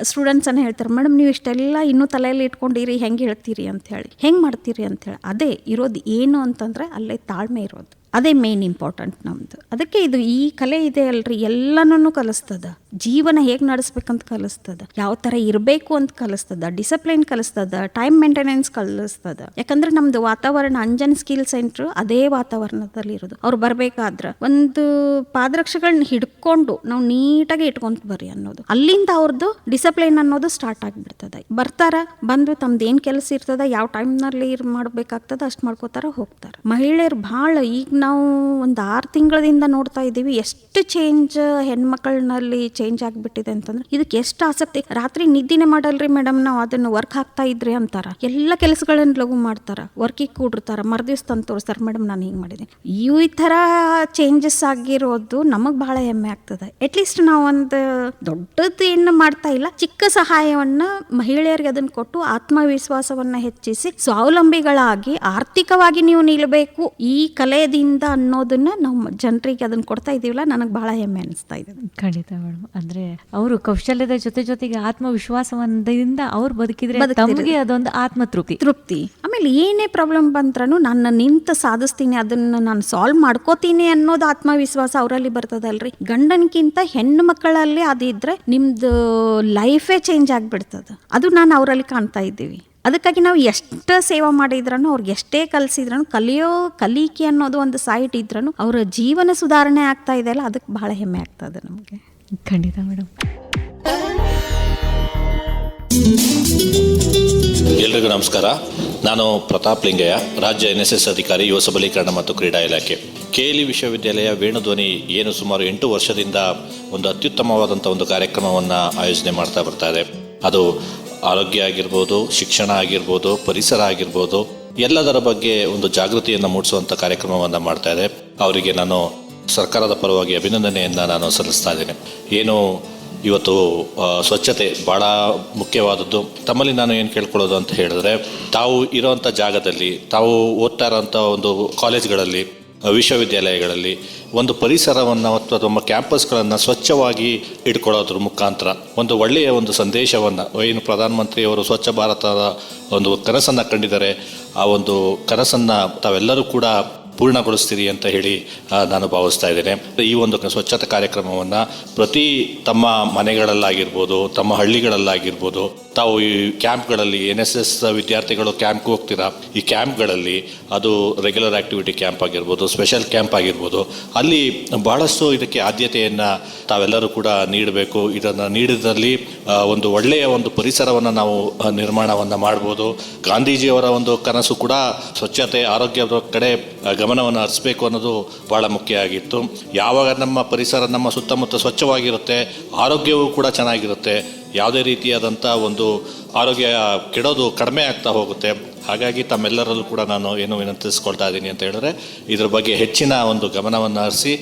ಸ್ಟೂಡೆಂಟ್ಸನ್ನು ಹೇಳ್ತಾರೆ, ಮೇಡಮ್ ನೀವು ಇಷ್ಟೆಲ್ಲ ಇನ್ನೂ ತಲೆಯಲ್ಲಿ ಇಟ್ಕೊಂಡಿರಿ, ಹೆಂಗೆ ಹೇಳ್ತೀರಿ ಅಂಥೇಳಿ, ಹೆಂಗೆ ಮಾಡ್ತೀರಿ ಅಂಥೇಳಿ. ಅದೇ ಇರೋದು ಏನು ಅಂತಂದರೆ ಅಲ್ಲೇ ತಾಳ್ಮೆ ಇರೋದು. ಅದೇ ಮೇನ್ ಇಂಪಾರ್ಟೆಂಟ್ ನಮ್ಮದು. ಅದಕ್ಕೆ ಇದು ಈ ಕಲೆ ಇದೆ ಅಲ್ರಿ, ಎಲ್ಲನೂ ಕಲಿಸ್ತದ. ಜೀವನ ಹೇಗೆ ನಡೆಸ್ಬೇಕಂತ ಕಲಿಸ್ತದ, ಯಾವ ಥರ ಇರಬೇಕು ಅಂತ ಕಲಿಸ್ತದ, ಡಿಸಿಪ್ಲಿನ್ ಕಲಿಸ್ತದ, ಟೈಮ್ ಮೇಂಟೆನೆನ್ಸ್ ಕಲಿಸ್ತದ. ಯಾಕಂದ್ರೆ ನಮ್ದು ವಾತಾವರಣ ಅಂಜನ್ ಸ್ಕಿಲ್ ಸೆಂಟ್ರ್ ಅದೇ ವಾತಾವರಣದಲ್ಲಿ ಇರೋದು. ಅವ್ರು ಬರಬೇಕಾದ್ರೆ ಒಂದು ಪಾದರಕ್ಷೆಗಳನ್ನ ಹಿಡ್ಕೊಂಡು ನಾವು ನೀಟಾಗಿ ಇಟ್ಕೊಂತ ಬರ್ರಿ ಅನ್ನೋದು, ಅಲ್ಲಿಂದ ಅವ್ರದ್ದು ಡಿಸಿಪ್ಲಿನ್ ಅನ್ನೋದು ಸ್ಟಾರ್ಟ್ ಆಗಿಬಿಡ್ತದೆ. ಬರ್ತಾರ, ಬಂದು ತಮ್ದು ಏನು ಕೆಲಸ ಇರ್ತದ, ಯಾವ ಟೈಮ್ನಲ್ಲಿ ಮಾಡಬೇಕಾಗ್ತದ ಅಷ್ಟು ಮಾಡ್ಕೋತಾರ, ಹೋಗ್ತಾರೆ. ಮಹಿಳೆಯರು ಭಾಳ ಈಗ ನಾವು ಒಂದು 6 ತಿಂಗಳಿಂದ ನೋಡ್ತಾ ಇದ್ದೀವಿ ಎಷ್ಟು ಚೇಂಜ್ ಹೆಣ್ಮಕ್ಳಲ್ಲಿ ಚೇಂಜ್ ಆಗಿಬಿಟ್ಟಿದೆ ಅಂತಂದ್ರೆ ಇದಕ್ಕೆ ಎಷ್ಟು ಆಸಕ್ತಿ. ರಾತ್ರಿ ನಿದ್ದಿನೇ ಮಾಡಲ್ರಿ ಮೇಡಮ್, ನಾವು ಅದನ್ನು ವರ್ಕ್ ಹಾಕ್ತಾ ಇದ್ರಿ ಅಂತಾರ. ಎಲ್ಲ ಕೆಲಸಗಳನ್ನು ಲಘು ಮಾಡ್ತಾರ, ವರ್ಕಿಗೆ ಕೂಡಿರ್ತಾರ, ಮರ್ದಿವ್ಸ ತಂದು ತೋರಿಸ್ತಾರೆ ಮೇಡಮ್ ನಾನು ಹಿಂಗೆ ಮಾಡಿದೆ. ಈ ಥರ ಚೇಂಜಸ್ ಆಗಿರೋದು ನಮಗೆ ಬಹಳ ಹೆಮ್ಮೆ ಆಗ್ತದೆ. ಅಟ್ಲೀಸ್ಟ್ ನಾವು ಒಂದು ದೊಡ್ಡದು ಏನು ಮಾಡ್ತಾ ಇಲ್ಲ, ಚಿಕ್ಕ ಸಹಾಯವನ್ನ ಮಹಿಳೆಯರಿಗೆ ಅದನ್ನು ಕೊಟ್ಟು ಆತ್ಮವಿಶ್ವಾಸವನ್ನ ಹೆಚ್ಚಿಸಿ ಸ್ವಾವಲಂಬಿಗಳಾಗಿ ಆರ್ಥಿಕವಾಗಿ ನೀವು ನಿಲ್ಲಬೇಕು ಈ ಕಲೆಯಿಂದ ಅನ್ನೋದನ್ನ ನಾವು ಜನರಿಗೆ ಅದನ್ನ ಕೊಡ್ತಾ ಇದೀವಲ್ಲ, ನನಗೆ ಬಹಳ ಹೆಮ್ಮೆ ಅನಿಸ್ತಾ ಇದೆ. ಖಂಡಿತ ಮೇಡಮ್. ಅಂದ್ರೆ ಅವರು ಕೌಶಲ್ಯದ ಜೊತೆಗೆ ಆತ್ಮವಿಶ್ವಾಸದಿಂದ ಅವ್ರು ಬದುಕಿದ್ರೆ ತಮಗೆ ಅದೊಂದು ಆತ್ಮ ತೃಪ್ತಿ. ಆಮೇಲೆ ಏನೇ ಪ್ರಾಬ್ಲಮ್ ಬಂದ್ರೂ ನಾನು ನಿಂತು ಸಾಧಿಸ್ತೀನಿ, ಅದನ್ನ ನಾನು ಸಾಲ್ವ್ ಮಾಡ್ಕೋತೀನಿ ಅನ್ನೋದು ಆತ್ಮವಿಶ್ವಾಸ ಅವರಲ್ಲಿ ಬರ್ತದಲ್ರಿ. ಗಂಡನ್ಕಿಂತ ಹೆಣ್ಣು ಮಕ್ಕಳಲ್ಲಿ ಅದಿದ್ರೆ ನಿಮ್ದು ಲೈಫೇ ಚೇಂಜ್ ಆಗಿಬಿಡ್ತದೆ. ಅದು ನಾನು ಅವರಲ್ಲಿ ಕಾಣ್ತಾ ಇದ್ದೀವಿ. ಅದಕ್ಕಾಗಿ ನಾವು ಎಷ್ಟು ಸೇವೆ ಮಾಡಿದ್ರೂ, ಅವ್ರಿಗೆ ಎಷ್ಟೇ ಕಲಿಸಿದ್ರೂ, ಕಲಿಕೆ ಅನ್ನೋದು ಒಂದು ಸೈಟ್ ಇದ್ರೂ ಅವರ ಜೀವನ ಸುಧಾರಣೆ ಆಗ್ತಾ ಇದೆಯಲ್ಲ, ಅದಕ್ಕೆ ಬಹಳ ಹೆಮ್ಮೆ ಆಗ್ತದೆ ನಮಗೆ. ಖಂಡಿತ ಮೇಡಮ್. ಎಲ್ರಿಗೂ ನಮಸ್ಕಾರ. ನಾನು ಪ್ರತಾಪ್ ಲಿಂಗಯ್ಯ, ರಾಜ್ಯ NSS ಅಧಿಕಾರಿ, ಯುವ ಸಬಲೀಕರಣ ಮತ್ತು ಕ್ರೀಡಾ ಇಲಾಖೆ. KLE ವಿಶ್ವವಿದ್ಯಾಲಯ ವೇಣುಧ್ವನಿ ಏನು ಸುಮಾರು 8 ವರ್ಷದಿಂದ ಒಂದು ಅತ್ಯುತ್ತಮವಾದಂಥ ಒಂದು ಕಾರ್ಯಕ್ರಮವನ್ನು ಆಯೋಜನೆ ಮಾಡ್ತಾ ಬರ್ತಾ ಇದೆ. ಅದು ಆರೋಗ್ಯ ಆಗಿರ್ಬೋದು, ಶಿಕ್ಷಣ ಆಗಿರ್ಬೋದು, ಪರಿಸರ ಆಗಿರ್ಬೋದು, ಎಲ್ಲದರ ಬಗ್ಗೆ ಒಂದು ಜಾಗೃತಿಯನ್ನು ಮೂಡಿಸುವಂಥ ಕಾರ್ಯಕ್ರಮವನ್ನು ಮಾಡ್ತಾ ಇದೆ. ಅವರಿಗೆ ನಾನು ಸರ್ಕಾರದ ಪರವಾಗಿ ಅಭಿನಂದನೆಯನ್ನು ನಾನು ಸಲ್ಲಿಸ್ತಾ ಇದ್ದೇನೆ. ಏನು ಇವತ್ತು ಸ್ವಚ್ಛತೆ ಭಾಳ ಮುಖ್ಯವಾದದ್ದು. ತಮ್ಮಲ್ಲಿ ನಾನು ಏನು ಕೇಳ್ಕೊಳ್ಳೋದು ಅಂತ ಹೇಳಿದ್ರೆ, ತಾವು ಇರೋವಂಥ ಜಾಗದಲ್ಲಿ, ತಾವು ಓದ್ತಾ ಇರೋಂಥ ಒಂದು ಕಾಲೇಜ್ಗಳಲ್ಲಿ, ವಿಶ್ವವಿದ್ಯಾಲಯಗಳಲ್ಲಿ ಒಂದು ಪರಿಸರವನ್ನು ಅಥವಾ ತಮ್ಮ ಕ್ಯಾಂಪಸ್ಗಳನ್ನು ಸ್ವಚ್ಛವಾಗಿ ಇಟ್ಕೊಳ್ಳೋದ್ರ ಮುಖಾಂತರ ಒಂದು ಒಳ್ಳೆಯ ಒಂದು ಸಂದೇಶವನ್ನು, ಏನು ಪ್ರಧಾನಮಂತ್ರಿಯವರು ಸ್ವಚ್ಛ ಭಾರತದ ಒಂದು ಕನಸನ್ನು ಕಂಡಿದ್ದಾರೆ, ಆ ಒಂದು ಕನಸನ್ನು ತಾವೆಲ್ಲರೂ ಕೂಡ ಪೂರ್ಣಗೊಳಿಸ್ತೀರಿ ಅಂತ ಹೇಳಿ ನಾನು ಭಾವಿಸ್ತಾ ಇದ್ದೇನೆ. ಈ ಒಂದು ಸ್ವಚ್ಛತಾ ಕಾರ್ಯಕ್ರಮವನ್ನು ಪ್ರತಿ ತಮ್ಮ ಮನೆಗಳಲ್ಲಾಗಿರ್ಬೋದು, ತಮ್ಮ ಹಳ್ಳಿಗಳಲ್ಲಾಗಿರ್ಬೋದು, ತಾವು ಈ ಕ್ಯಾಂಪ್ಗಳಲ್ಲಿ NSS ವಿದ್ಯಾರ್ಥಿಗಳು ಕ್ಯಾಂಪ್ಗೆ ಹೋಗ್ತೀರಾ, ಈ ಕ್ಯಾಂಪ್ಗಳಲ್ಲಿ ಅದು ರೆಗ್ಯುಲರ್ ಆ್ಯಕ್ಟಿವಿಟಿ ಕ್ಯಾಂಪ್ ಆಗಿರ್ಬೋದು, ಸ್ಪೆಷಲ್ ಕ್ಯಾಂಪ್ ಆಗಿರ್ಬೋದು, ಅಲ್ಲಿ ಭಾಳಷ್ಟು ಇದಕ್ಕೆ ಆದ್ಯತೆಯನ್ನು ತಾವೆಲ್ಲರೂ ಕೂಡ ನೀಡಬೇಕು. ಇದನ್ನು ನೀಡಿದಲ್ಲಿ ಒಂದು ಒಳ್ಳೆಯ ಒಂದು ಪರಿಸರವನ್ನು ನಾವು ನಿರ್ಮಾಣವನ್ನು ಮಾಡ್ಬೋದು. ಗಾಂಧೀಜಿಯವರ ಒಂದು ಕನಸು ಕೂಡ ಸ್ವಚ್ಛತೆ, ಆರೋಗ್ಯದ ಕಡೆ ಗಮನವನ್ನು ಹರಿಸಬೇಕು ಅನ್ನೋದು ಭಾಳ ಮುಖ್ಯ ಆಗಿತ್ತು. ಯಾವಾಗ ನಮ್ಮ ಪರಿಸರ ನಮ್ಮ ಸುತ್ತಮುತ್ತ ಸ್ವಚ್ಛವಾಗಿರುತ್ತೆ, ಆರೋಗ್ಯವೂ ಕೂಡ ಚೆನ್ನಾಗಿರುತ್ತೆ, ಯಾವುದೇ ರೀತಿಯಾದಂಥ ಒಂದು ಆರೋಗ್ಯ ಕೆಡೋದು ಕಡಿಮೆ ಆಗ್ತಾ ಹೋಗುತ್ತೆ. ಹಾಗಾಗಿ ತಮ್ಮೆಲ್ಲರಲ್ಲೂ ಕೂಡ ನಾನು ಏನು ವಿನಂತಿಸ್ಕೊಳ್ತಾ ಇದ್ದೀನಿ ಅಂತ ಹೇಳಿದ್ರೆ, ಇದ್ರ ಬಗ್ಗೆ ಹೆಚ್ಚಿನ ಒಂದು ಗಮನವನ್ನು ಹರಿಸಿ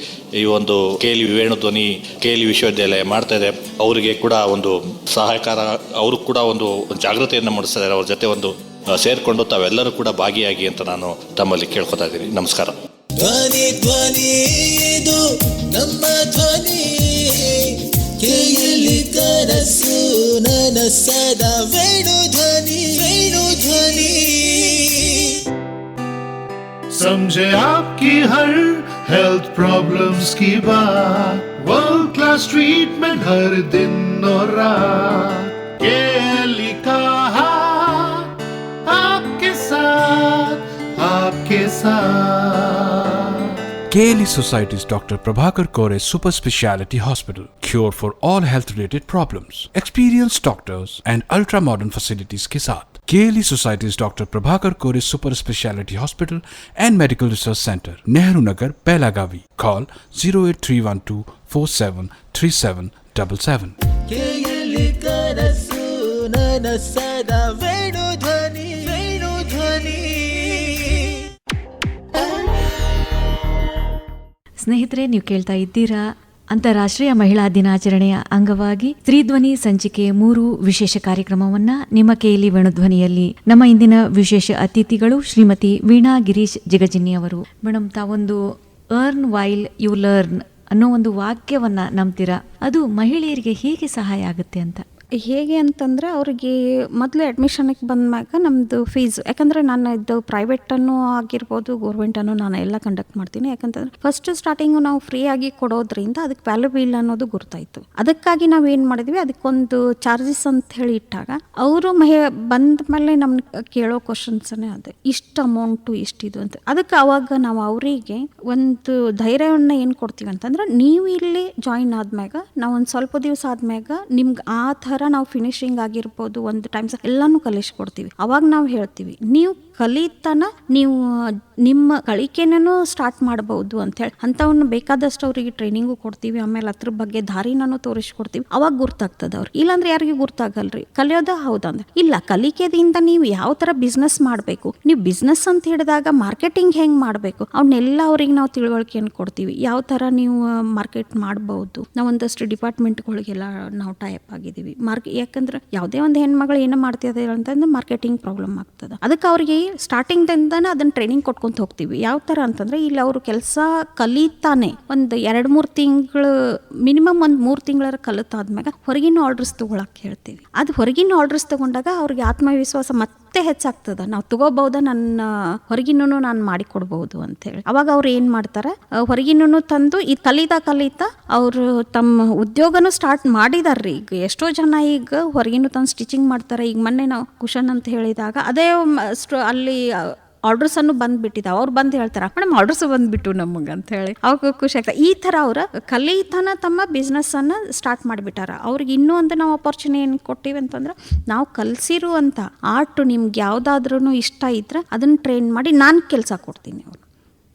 ಈ ಒಂದು KLE ವೇಣುಧ್ವನಿ KLE ವಿಶ್ವವಿದ್ಯಾಲಯ ಮಾಡ್ತಾ ಇದೆ, ಅವರಿಗೆ ಕೂಡ ಒಂದು ಸಹಾಯಕಾರ, ಅವರು ಕೂಡ ಒಂದು ಜಾಗೃತಿಯನ್ನು ಮೂಡಿಸ್ತಾ ಇದ್ದಾರೆ. ಅವ್ರ ಜೊತೆ ಒಂದು ಸೇರಿಕೊಂಡು ತಾವೆಲ್ಲರೂ ಕೂಡ ಭಾಗಿಯಾಗಿ ಅಂತ ನಾನು ತಮ್ಮಲ್ಲಿ ಕೇಳ್ಕೊತಾ ಇದ್ದೀನಿ. ನಮಸ್ಕಾರ. ಧ್ವನಿ ಧ್ವನಿ ಇದು ನಮ್ಮ ಧ್ವನಿ, KLE ಕನಸು ನನಸದ ವೇಣುಧ್ವನಿ, ವೇಣುಧ್ವನಿ. समझे आपकी हर हेल्थ प्रॉब्लम्स की बात, वर्ल्ड क्लास ट्रीटमेंट हर दिन और रात, KLE का हाथ आपके साथ, आपके साथ. KLE Society's Dr. Prabhakar Kore Super Speciality Hospital. Cure for all health related problems. Experienced doctors and ultra modern facilities के साथ. KLE Society's Dr. Prabhakar Kore Super Speciality Hospital and Medical Research Center, Nehru Nagar, Belagavi. Call 08312 473777. KLE ಕನಸು ನನಸದ ವೇಣುಧ್ವನಿ, ವೇಣುಧ್ವನಿ. ಸ್ನೇಹಿತರೆ, ನೀವು ಕೇಳ್ತಾ ಇದ್ದೀರಾ ಅಂತಾರಾಷ್ಟ್ರೀಯ ಮಹಿಳಾ ದಿನಾಚರಣೆಯ ಅಂಗವಾಗಿ ಸ್ತ್ರೀಧ್ವನಿ ಸಂಚಿಕೆ 3 ವಿಶೇಷ ಕಾರ್ಯಕ್ರಮವನ್ನ ನಿಮ್ಮ KLE ವೇಣುಧ್ವನಿಯಲ್ಲಿ. ನಮ್ಮ ಇಂದಿನ ವಿಶೇಷ ಅತಿಥಿಗಳು ಶ್ರೀಮತಿ ವೀಣಾ ಗಿರೀಶ್ ಜಿಗಜಿನ್ನಿ ಅವರು. ಮೇಡಮ್, ತಾವೊಂದು ಅರ್ನ್ ವೈಲ್ ಯು ಲರ್ನ್ ಅನ್ನೋ ಒಂದು ವಾಕ್ಯವನ್ನ ನಂಬ್ತೀರಾ? ಅದು ಮಹಿಳೆಯರಿಗೆ ಹೇಗೆ ಸಹಾಯ ಆಗುತ್ತೆ ಅಂತ? ಹೇಗೆ ಅಂತಂದರೆ, ಅವ್ರಿಗೆ ಮೊದಲು ಅಡ್ಮಿಷನ್ಗೆ ಬಂದಾಗ ನಮ್ಮದು ಫೀಸು, ಯಾಕಂದರೆ ನಾನು ಇದು ಪ್ರೈವೇಟನ್ನು ಆಗಿರ್ಬೋದು ಗೌರ್ಮೆಂಟನ್ನು ನಾನು ಎಲ್ಲ ಕಂಡಕ್ಟ್ ಮಾಡ್ತೀನಿ. ಯಾಕಂತಂದರೆ ಫಸ್ಟ್ ಸ್ಟಾರ್ಟಿಂಗು ನಾವು ಫ್ರೀಯಾಗಿ ಕೊಡೋದ್ರಿಂದ ಅದಕ್ಕೆ ವ್ಯಾಲ್ಯೂಬಲ್ ಅನ್ನೋದು ಗುರ್ತಾಯಿತು. ಅದಕ್ಕಾಗಿ ನಾವು ಏನು ಮಾಡಿದ್ವಿ, ಅದಕ್ಕೊಂದು ಚಾರ್ಜಸ್ ಅಂತ ಹೇಳಿ ಇಟ್ಟಾಗ ಅವರು ಬಂದ ಮೇಲೆ ನಮ್ಗೆ ಕೇಳೋ ಕ್ವಶನ್ಸನ್ನೇ ಅದೇ, ಇಷ್ಟು ಅಮೌಂಟು ಇಷ್ಟಿದು ಅಂತ. ಅದಕ್ಕೆ ಅವಾಗ ನಾವು ಅವರಿಗೆ ಒಂದು ಧೈರ್ಯವನ್ನು ಏನು ಕೊಡ್ತೀವಿ ಅಂತಂದ್ರೆ, ನೀವು ಇಲ್ಲಿ ಜಾಯಿನ್ ಆದ್ಮ್ಯಾಗ ನಾವು ಒಂದು ಸ್ವಲ್ಪ ದಿವಸ ಆದ್ಮ್ಯಾಗ ನಿಮ್ಗೆ ಆ ಥರ ನಾವು ಫಿನಿಶಿಂಗ್ ಆಗಿರ್ಬೋದು, ಒಂದು ಟೈಮ್ಸ್ ಎಲ್ಲಾನು ಕಲಿಸ್ಕೊಡ್ತೀವಿ. ಅವಾಗ ನಾವು ಹೇಳ್ತೀವಿ, ನೀವು ಕಲಿತನ ನೀವು ನಿಮ್ಮ ಗಳಿಕೆನೂ ಸ್ಟಾರ್ಟ್ ಮಾಡಬಹುದು ಅಂತ ಹೇಳಿ ಅಂಥವನ್ನ ಬೇಕಾದಷ್ಟು ಅವರಿಗೆ ಟ್ರೈನಿಂಗು ಕೊಡ್ತೀವಿ. ಆಮೇಲೆ ಅದ್ರ ಬಗ್ಗೆ ದಾರಿನೂ ತೋರಿಸ್ಕೊಡ್ತೀವಿ. ಅವಾಗ ಗುರ್ತಾಗ್ತದ ಅವ್ರು. ಇಲ್ಲಾಂದ್ರೆ ಯಾರಿಗೂ ಗುರ್ತಾಗಲ್ರಿ. ಕಲಿಯೋದ ಹೌದಂದ್ರೆ ಇಲ್ಲ, ಕಲಿಕೆದಿಂದ ನೀವು ಯಾವ ತರ ಬಿಸ್ನೆಸ್ ಮಾಡಬೇಕು, ನೀವು ಬಿಸ್ನೆಸ್ ಅಂತ ಹಿಡಿದಾಗ ಮಾರ್ಕೆಟಿಂಗ್ ಹೆಂಗ್ ಮಾಡಬೇಕು ಅವನ್ನೆಲ್ಲ ಅವ್ರಿಗೆ ನಾವು ತಿಳುವಳಿಕೆಯನ್ನು ಕೊಡ್ತೀವಿ. ಯಾವ ತರ ನೀವು ಮಾರ್ಕೆಟ್ ಮಾಡಬಹುದು. ನಾವು ಒಂದಷ್ಟು ಡಿಪಾರ್ಟ್ಮೆಂಟ್ಗಳಿಗೆಲ್ಲ ನಾವು ಟೈಪ್ ಆಗಿದ್ದೀವಿ. ಯಾಕಂದ್ರೆ ಯಾವುದೇ ಒಂದು ಹೆಣ್ಮಗಳು ಏನೋ ಮಾಡ್ತಿದೆ ಅಂತಂದ್ರೆ ಮಾರ್ಕೆಟಿಂಗ್ ಪ್ರಾಬ್ಲಮ್ ಆಗ್ತದೆ. ಅದಕ್ಕೆ ಅವ್ರಿಗೆ ಸ್ಟಾರ್ಟಿಂಗ್ ದಿಂದಾನೆ ಅದನ್ನ ಟ್ರೈನಿಂಗ್ ಕೊಟ್ಕೊಂತ ಹೋಗ್ತೀವಿ. ಯಾವ ತರ ಅಂತಂದ್ರೆ ಇಲ್ಲಿ ಅವರು ಕೆಲಸ ಕಲಿತಾನೆ ಒಂದು 2-3 ತಿಂಗಳು ಮಿನಿಮಮ್ ಒಂದು 3 ತಿಂಗಳ ಕಲಿತಾದ್ಮೇಲೆ ಹೊರಗಿನ ಆರ್ಡರ್ಸ್ ತಗೊಳಕ್ ಹೇಳ್ತೀವಿ. ಅದು ಹೊರಗಿನ ಆರ್ಡರ್ಸ್ ತಗೊಂಡಾಗ ಅವ್ರಿಗೆ ಆತ್ಮವಿಶ್ವಾಸ ಮತ್ತೆ ಹೆಚ್ಚಾಗ್ತದ. ನಾವು ತಗೋಬಹುದಾ, ನನ್ನ ಹೊರಗಿನೂ ನಾನು ಮಾಡಿಕೊಡ್ಬಹುದು ಅಂತ ಹೇಳಿ. ಅವಾಗ ಅವ್ರು ಏನ್ ಮಾಡ್ತಾರೆ, ಹೊರಗಿನೂ ತಂದು ಇದು ಕಲಿತಾ ಅವರು ತಮ್ಮ ಉದ್ಯೋಗನೂ ಸ್ಟಾರ್ಟ್ ಮಾಡಿದಾರ್ರಿ. ಈಗ ಎಷ್ಟೋ ಜನ ಈಗ ಹೊರಗಿನೂ ತಂದು ಸ್ಟಿಚಿಂಗ್ ಮಾಡ್ತಾರೆ. ಈಗ ಮೊನ್ನೆ ನಾವು ಕುಶನ್ ಅಂತ ಹೇಳಿದಾಗ ಅದೇ ಅಲ್ಲಿ ಆರ್ಡರ್ಸ್ ಅನ್ನು ಬಂದ್ಬಿಟ್ಟಿದ್ದಾವೆ. ಅವ್ರು ಬಂದು ಹೇಳ್ತಾರ, ಮೇಡಮ್ ಆರ್ಡರ್ಸ್ ಬಂದ್ಬಿಟ್ಟು ನಮಗೆ ಅಂತ ಹೇಳಿ ಅವಾಗ ಖುಷಿ ಆಗ್ತದೆ. ಈ ತರ ಅವ್ರ ಕಲಿತನ ತಮ್ಮ ಬಿಸ್ನೆಸ್ ಅನ್ನ ಸ್ಟಾರ್ಟ್ ಮಾಡಿಬಿಟ್ಟಾರ. ಅವ್ರಿಗೆ ಇನ್ನೂ ಒಂದು ನಾವು ಅಪರ್ಚುನಿಟಿ ಏನು ಕೊಟ್ಟಿವಿ ಅಂತಂದ್ರೆ, ನಾವು ಕಲಿಸಿರುವಂತ ಆರ್ಟ್ ನಿಮ್ಗೆ ಯಾವ್ದಾದ್ರೂ ಇಷ್ಟ ಇದ್ರೆ ಅದನ್ನ ಟ್ರೈನ್ ಮಾಡಿ ನಾನು ಕೆಲಸ ಕೊಡ್ತೀನಿ. ಅವ್ರು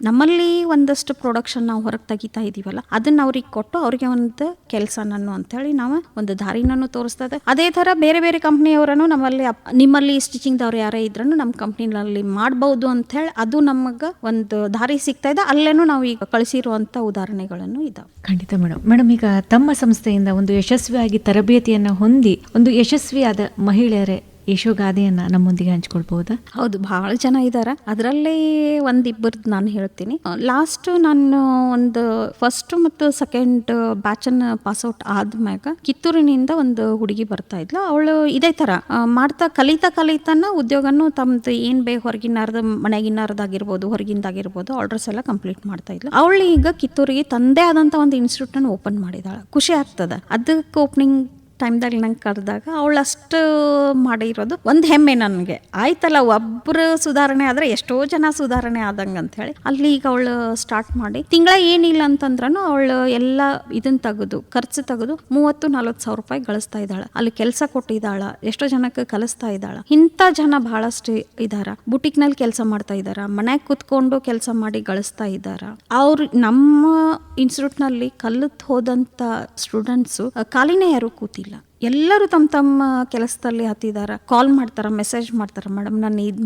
ನಮ್ಮಲ್ಲಿ ಒಂದಷ್ಟು ಪ್ರೊಡಕ್ಷನ್ ನಾವು ಹೊರಗೆ ತೆಗಿತಾ ಇದೀವಲ್ಲ, ಅದನ್ನ ಅವ್ರಿಗೆ ಕೊಟ್ಟು ಅವ್ರಿಗೆ ಒಂದು ಕೆಲಸನನ್ನು ಅಂತೇಳಿ ನಾವು ಒಂದು ದಾರಿನೂ ತೋರಿಸ್ತದೆ. ಅದೇ ತರ ಬೇರೆ ಬೇರೆ ಕಂಪ್ನಿಯವರನ್ನು ನಮ್ಮಲ್ಲಿ ನಿಮ್ಮಲ್ಲಿ ಸ್ಟಿಚಿಂಗ್ದವ್ರು ಯಾರೇ ಇದ್ರೂ ನಮ್ಮ ಕಂಪ್ನಿನಲ್ಲಿ ಮಾಡ್ಬೋದು ಅಂತ ಹೇಳಿ ಅದು ನಮಗೆ ಒಂದು ದಾರಿ ಸಿಗ್ತಾ ಇದೆ. ಅಲ್ಲೇನೂ ನಾವು ಈಗ ಕಳಿಸಿರುವಂತ ಉದಾಹರಣೆಗಳನ್ನು ಇದಾವೆ. ಖಂಡಿತ ಮೇಡಮ್, ಈಗ ತಮ್ಮ ಸಂಸ್ಥೆಯಿಂದ ಒಂದು ಯಶಸ್ವಿಯಾಗಿ ತರಬೇತಿಯನ್ನ ಹೊಂದಿ ಒಂದು ಯಶಸ್ವಿಯಾದ ಮಹಿಳೆಯರೇ ಯಶೋಗಾದೆಯನ್ನ ನಮ್ಮೊಂದಿಗೆ ಹಂಚ್ಕೊಳ್ಬಹುದಾ? ಹೌದು, ಬಹಳ ಜನ ಇದ್ದಾರೆ. ಅದರಲ್ಲಿ ಒಂದಿಬ್ಬರದ್ದು ನಾನು ಹೇಳ್ತೀನಿ. ಲಾಸ್ಟ್ ನಾನು ಒಂದು ಫಸ್ಟ್ ಮತ್ತು ಸೆಕೆಂಡ್ ಬ್ಯಾಚನ್ನು ಪಾಸ್ಔಟ್ ಆದ್ಮ್ಯಾಗ ಕಿತ್ತೂರಿನಿಂದ ಒಂದು ಹುಡುಗಿ ಬರ್ತಾ ಇದ್ಲು. ಅವಳು ಇದೇ ತರ ಮಾಡ್ತಾ ಕಲಿತಾನ ಉದ್ಯೋಗನು ತಮ್ದು ಏನ್ ಹೊರಗಿನಾರ್ದ ಮನೆಗಿನಾರ್ದಾಗಿರ್ಬೋದು ಹೊರಗಿಂದಾಗಿರ್ಬೋದು ಆರ್ಡರ್ಸ್ ಎಲ್ಲ ಕಂಪ್ಲೀಟ್ ಮಾಡ್ತಾ ಇದ್ಲು. ಅವಳು ಈಗ ಕಿತ್ತೂರಿಗೆ ತಂದೆ ಆದಂತ ಒಂದು ಇನ್ಸ್ಟಿಟ್ಯೂಟ್ ಅನ್ನು ಓಪನ್ ಮಾಡಿದಾಳೆ. ಖುಷಿ ಆಗ್ತದ. ಅದಕ್ಕೆ ಓಪನಿಂಗ್ ಟೈಮ್ದಾಗ ನಂಗೆ ಕರೆದಾಗ ಅವಳು ಅಷ್ಟು ಮಾಡಿರೋದು ಒಂದು ಹೆಮ್ಮೆ ನನಗೆ. ಆಯ್ತಲ್ಲ, ಒಬ್ಬರು ಸುಧಾರಣೆ ಆದರೆ ಎಷ್ಟೋ ಜನ ಸುಧಾರಣೆ ಆದಂಗೆ ಅಂತ ಹೇಳಿ ಅಲ್ಲಿ ಈಗ ಅವಳು ಸ್ಟಾರ್ಟ್ ಮಾಡಿ ತಿಂಗಳ ಏನಿಲ್ಲ ಅಂತಂದ್ರೂ ಅವಳು ಎಲ್ಲ ಇದನ್ನ ತೆಗೆದು ಖರ್ಚು ತೆಗೆದು 30-40 ಸಾವಿರ ರೂಪಾಯಿ ಗಳಿಸ್ತಾ ಇದ್ದಾಳೆ. ಅಲ್ಲಿ ಕೆಲಸ ಕೊಟ್ಟಿದ್ದಾಳ, ಎಷ್ಟೋ ಜನಕ್ಕೆ ಕಲಿಸ್ತಾ ಇದ್ದಾಳ. ಇಂಥ ಜನ ಬಹಳಷ್ಟು ಇದಾರ. ಬುಟಿಕ್ನಲ್ಲಿ ಕೆಲಸ ಮಾಡ್ತಾ ಇದ್ದಾರ, ಮನೆಗೆ ಕುತ್ಕೊಂಡು ಕೆಲಸ ಮಾಡಿ ಗಳಿಸ್ತಾ ಇದ್ದಾರ. ಅವ್ರು ನಮ್ಮ ಇನ್ಸ್ಟಿಟ್ಯೂಟ್ನಲ್ಲಿ ಕಲಿತು ಹೋದಂಥ ಸ್ಟೂಡೆಂಟ್ಸು ಖಾಲಿನೇ ಯಾರು ಕೂತಿಲ್ಲ. ಎಲ್ಲರೂ ತಮ್ಮ ಕೆಲಸದಲ್ಲಿ ಹತ್ತಿದಾರ. ಕಾಲ್ ಮಾಡ್ತಾರ, ಮೆಸೇಜ್ ಮಾಡ್ತಾರ, ಮೇಡಮ್ ನಾನು ಇದು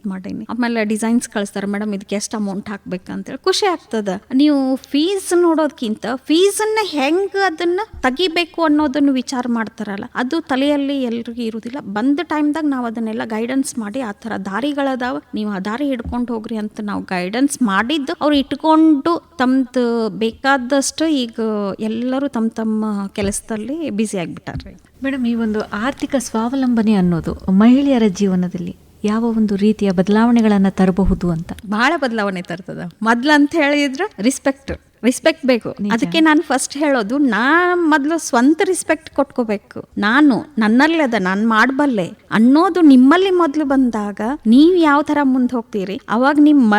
ಮಾಡೀನಿ. ಆಮೇಲೆ ಡಿಸೈನ್ಸ್ ಕಳಿಸ್ತಾರೆ, ಮೇಡಮ್ ಇದಕ್ಕೆ ಎಷ್ಟು ಅಮೌಂಟ್ ಹಾಕ್ಬೇಕಂತೇಳಿ. ಖುಷಿ ಆಗ್ತದ. ನೀವು ಫೀಸ್ ನೋಡೋದಕ್ಕಿಂತ ಫೀಸನ್ನ ಹೆಂಗ್ ಅದನ್ನ ತೆಗಿಬೇಕು ಅನ್ನೋದನ್ನು ವಿಚಾರ ಮಾಡ್ತಾರಲ್ಲ, ಅದು ತಲೆಯಲ್ಲಿ ಎಲ್ರಿಗೂ ಇರುವುದಿಲ್ಲ. ಬಂದ ಟೈಮ್ದಾಗ ನಾವು ಅದನ್ನೆಲ್ಲ ಗೈಡೆನ್ಸ್ ಮಾಡಿ ಆ ಥರ ದಾರಿಗಳದಾವ, ನೀವು ಆ ದಾರಿ ಹಿಡ್ಕೊಂಡು ಹೋಗ್ರಿ ಅಂತ ನಾವು ಗೈಡೆನ್ಸ್ ಮಾಡಿದ್ದು ಅವ್ರು ಇಟ್ಕೊಂಡು ತಮ್ದು ಬೇಕಾದಷ್ಟು ಈಗ ಎಲ್ಲರೂ ತಮ್ಮ ಕೆಲಸದಲ್ಲಿ ಬ್ಯುಸಿ ಆಗಿಬಿಟ್ಟಾರ್ರಿ. ಮೇಡಮ್, ಈ ಒಂದು ಆರ್ಥಿಕ ಸ್ವಾವಲಂಬನೆ ಅನ್ನೋದು ಮಹಿಳೆಯರ ಜೀವನದಲ್ಲಿ ಯಾವ ಒಂದು ರೀತಿಯ ಬದಲಾವಣೆಗಳನ್ನ ತರಬಹುದು ಅಂತ? ಬಹಳ ಬದಲಾವಣೆ ತರ್ತದ. ಮೊದ್ಲು ಅಂತ ಹೇಳಿದ್ರೆ ರೆಸ್ಪೆಕ್ಟ್ ಬೇಕು. ಅದಕ್ಕೆ ನಾನು ಫಸ್ಟ್ ಹೇಳೋದು, ಮೊದಲು ಸ್ವಂತ ರೆಸ್ಪೆಕ್ಟ್ ಕೊಟ್ಕೋಬೇಕು. ನನ್ನಲ್ಲದ ನಾನು ಮಾಡಬಲ್ಲೆ ಅನ್ನೋದು ನಿಮ್ಮಲ್ಲಿ ಮೊದಲು ಬಂದಾಗ ನೀವು ಯಾವ ತರ ಮುಂದೆ ಹೋಗ್ತೀರಿ, ಅವಾಗ ನಿಮ್ಮ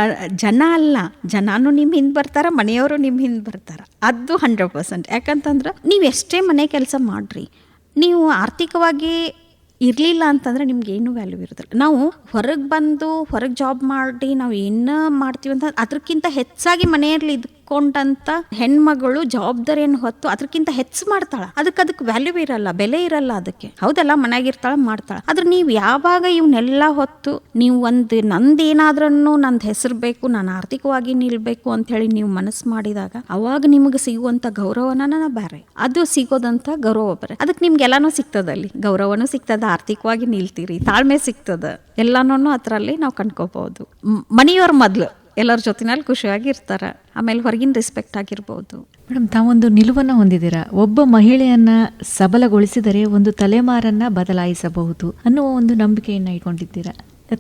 ಜನನು ನಿಮ್ ಹಿಂದ್ ಬರ್ತಾರ, ಮನೆಯವರು ನಿಮ್ ಹಿಂದ್ ಬರ್ತಾರ. ಅದು 100%. ಯಾಕಂತಂದ್ರೆ ನೀವು ಎಷ್ಟೇ ಮನೆ ಕೆಲಸ ಮಾಡ್ರಿ, ನೀವು ಆರ್ಥಿಕವಾಗಿ ಇರಲಿಲ್ಲ ಅಂತಂದ್ರೆ ನಿಮ್ಗೆ ಏನು ವ್ಯಾಲ್ಯೂ ಇರೋದಿಲ್ಲ. ನಾವು ಹೊರಗೆ ಜಾಬ್ ಮಾಡಿ ನಾವು ಏನು ಮಾಡ್ತೀವಿ ಅಂತ ಅದಕ್ಕಿಂತ ಹೆಚ್ಚಾಗಿ ಮನೆಯಲ್ಲಿ ಇದ್ಕೊಂಡಂತ ಹೆಣ್ಮಗಳು ಜವಾಬ್ದಾರಿಯನ್ನು ಹೊತ್ತು ಅದಕ್ಕಿಂತ ಹೆಚ್ಚು ಮಾಡ್ತಾಳ. ಅದಕ್ಕೆ ವ್ಯಾಲ್ಯೂ ಇರಲ್ಲ, ಬೆಲೆ ಇರಲ್ಲ ಅದಕ್ಕೆ. ಹೌದಲ್ಲ, ಮನೆಯಾಗಿರ್ತಾಳ, ಮಾಡ್ತಾಳ. ಆದ್ರೆ ನೀವು ಯಾವಾಗ ಇವನ್ನೆಲ್ಲ ಹೊತ್ತು ನೀವು ನಂದೇನಾದ್ರೂ ನಂದು ಹೆಸರು ಬೇಕು, ನಾನು ಆರ್ಥಿಕವಾಗಿ ನಿಲ್ಬೇಕು ಅಂತ ಹೇಳಿ ನೀವು ಮನಸ್ಸು ಮಾಡಿದಾಗ ಅವಾಗ ನಿಮಗೆ ಸಿಗುವಂತ ಗೌರವನ ಬೇರೆ, ಅದು ಸಿಗೋದಂತ ಗೌರವ ಬೇರೆ. ಅದಕ್ಕೆ ನಿಮ್ಗೆಲ್ಲಾನು ಸಿಗ್ತದ, ಅಲ್ಲಿ ಗೌರವನೂ ಸಿಗ್ತದ, ಆರ್ಥಿಕವಾಗಿ ನಿಲ್ತೀರಿ, ತಾಳ್ಮೆ ಸಿಗ್ತದ, ಎಲ್ಲಾನು ಅದರಲ್ಲಿ ನಾವು ಕಂಡ್ಕೋಬಹುದು. ಮನೆಯವ್ರ ಮೊದ್ಲು ಎಲ್ಲರ ಜೊತೆನಲ್ಲಿ ಖುಷಿಯಾಗಿ ಇರ್ತಾರೆ. ಆಮೇಲೆ ಹೊರಗಿನ ರೆಸ್ಪೆಕ್ಟ್ ಆಗಿರ್ಬೋದು. ಮೇಡಮ್, ತಾವೊಂದು ನಿಲುವನ್ನು ಹೊಂದಿದ್ದೀರಾ, ಒಬ್ಬ ಮಹಿಳೆಯನ್ನ ಸಬಲಗೊಳಿಸಿದರೆ ಒಂದು ತಲೆಮಾರನ್ನ ಬದಲಾಯಿಸಬಹುದು ಅನ್ನುವ ಒಂದು ನಂಬಿಕೆಯನ್ನ ಇಟ್ಕೊಂಡಿದ್ದೀರಾ.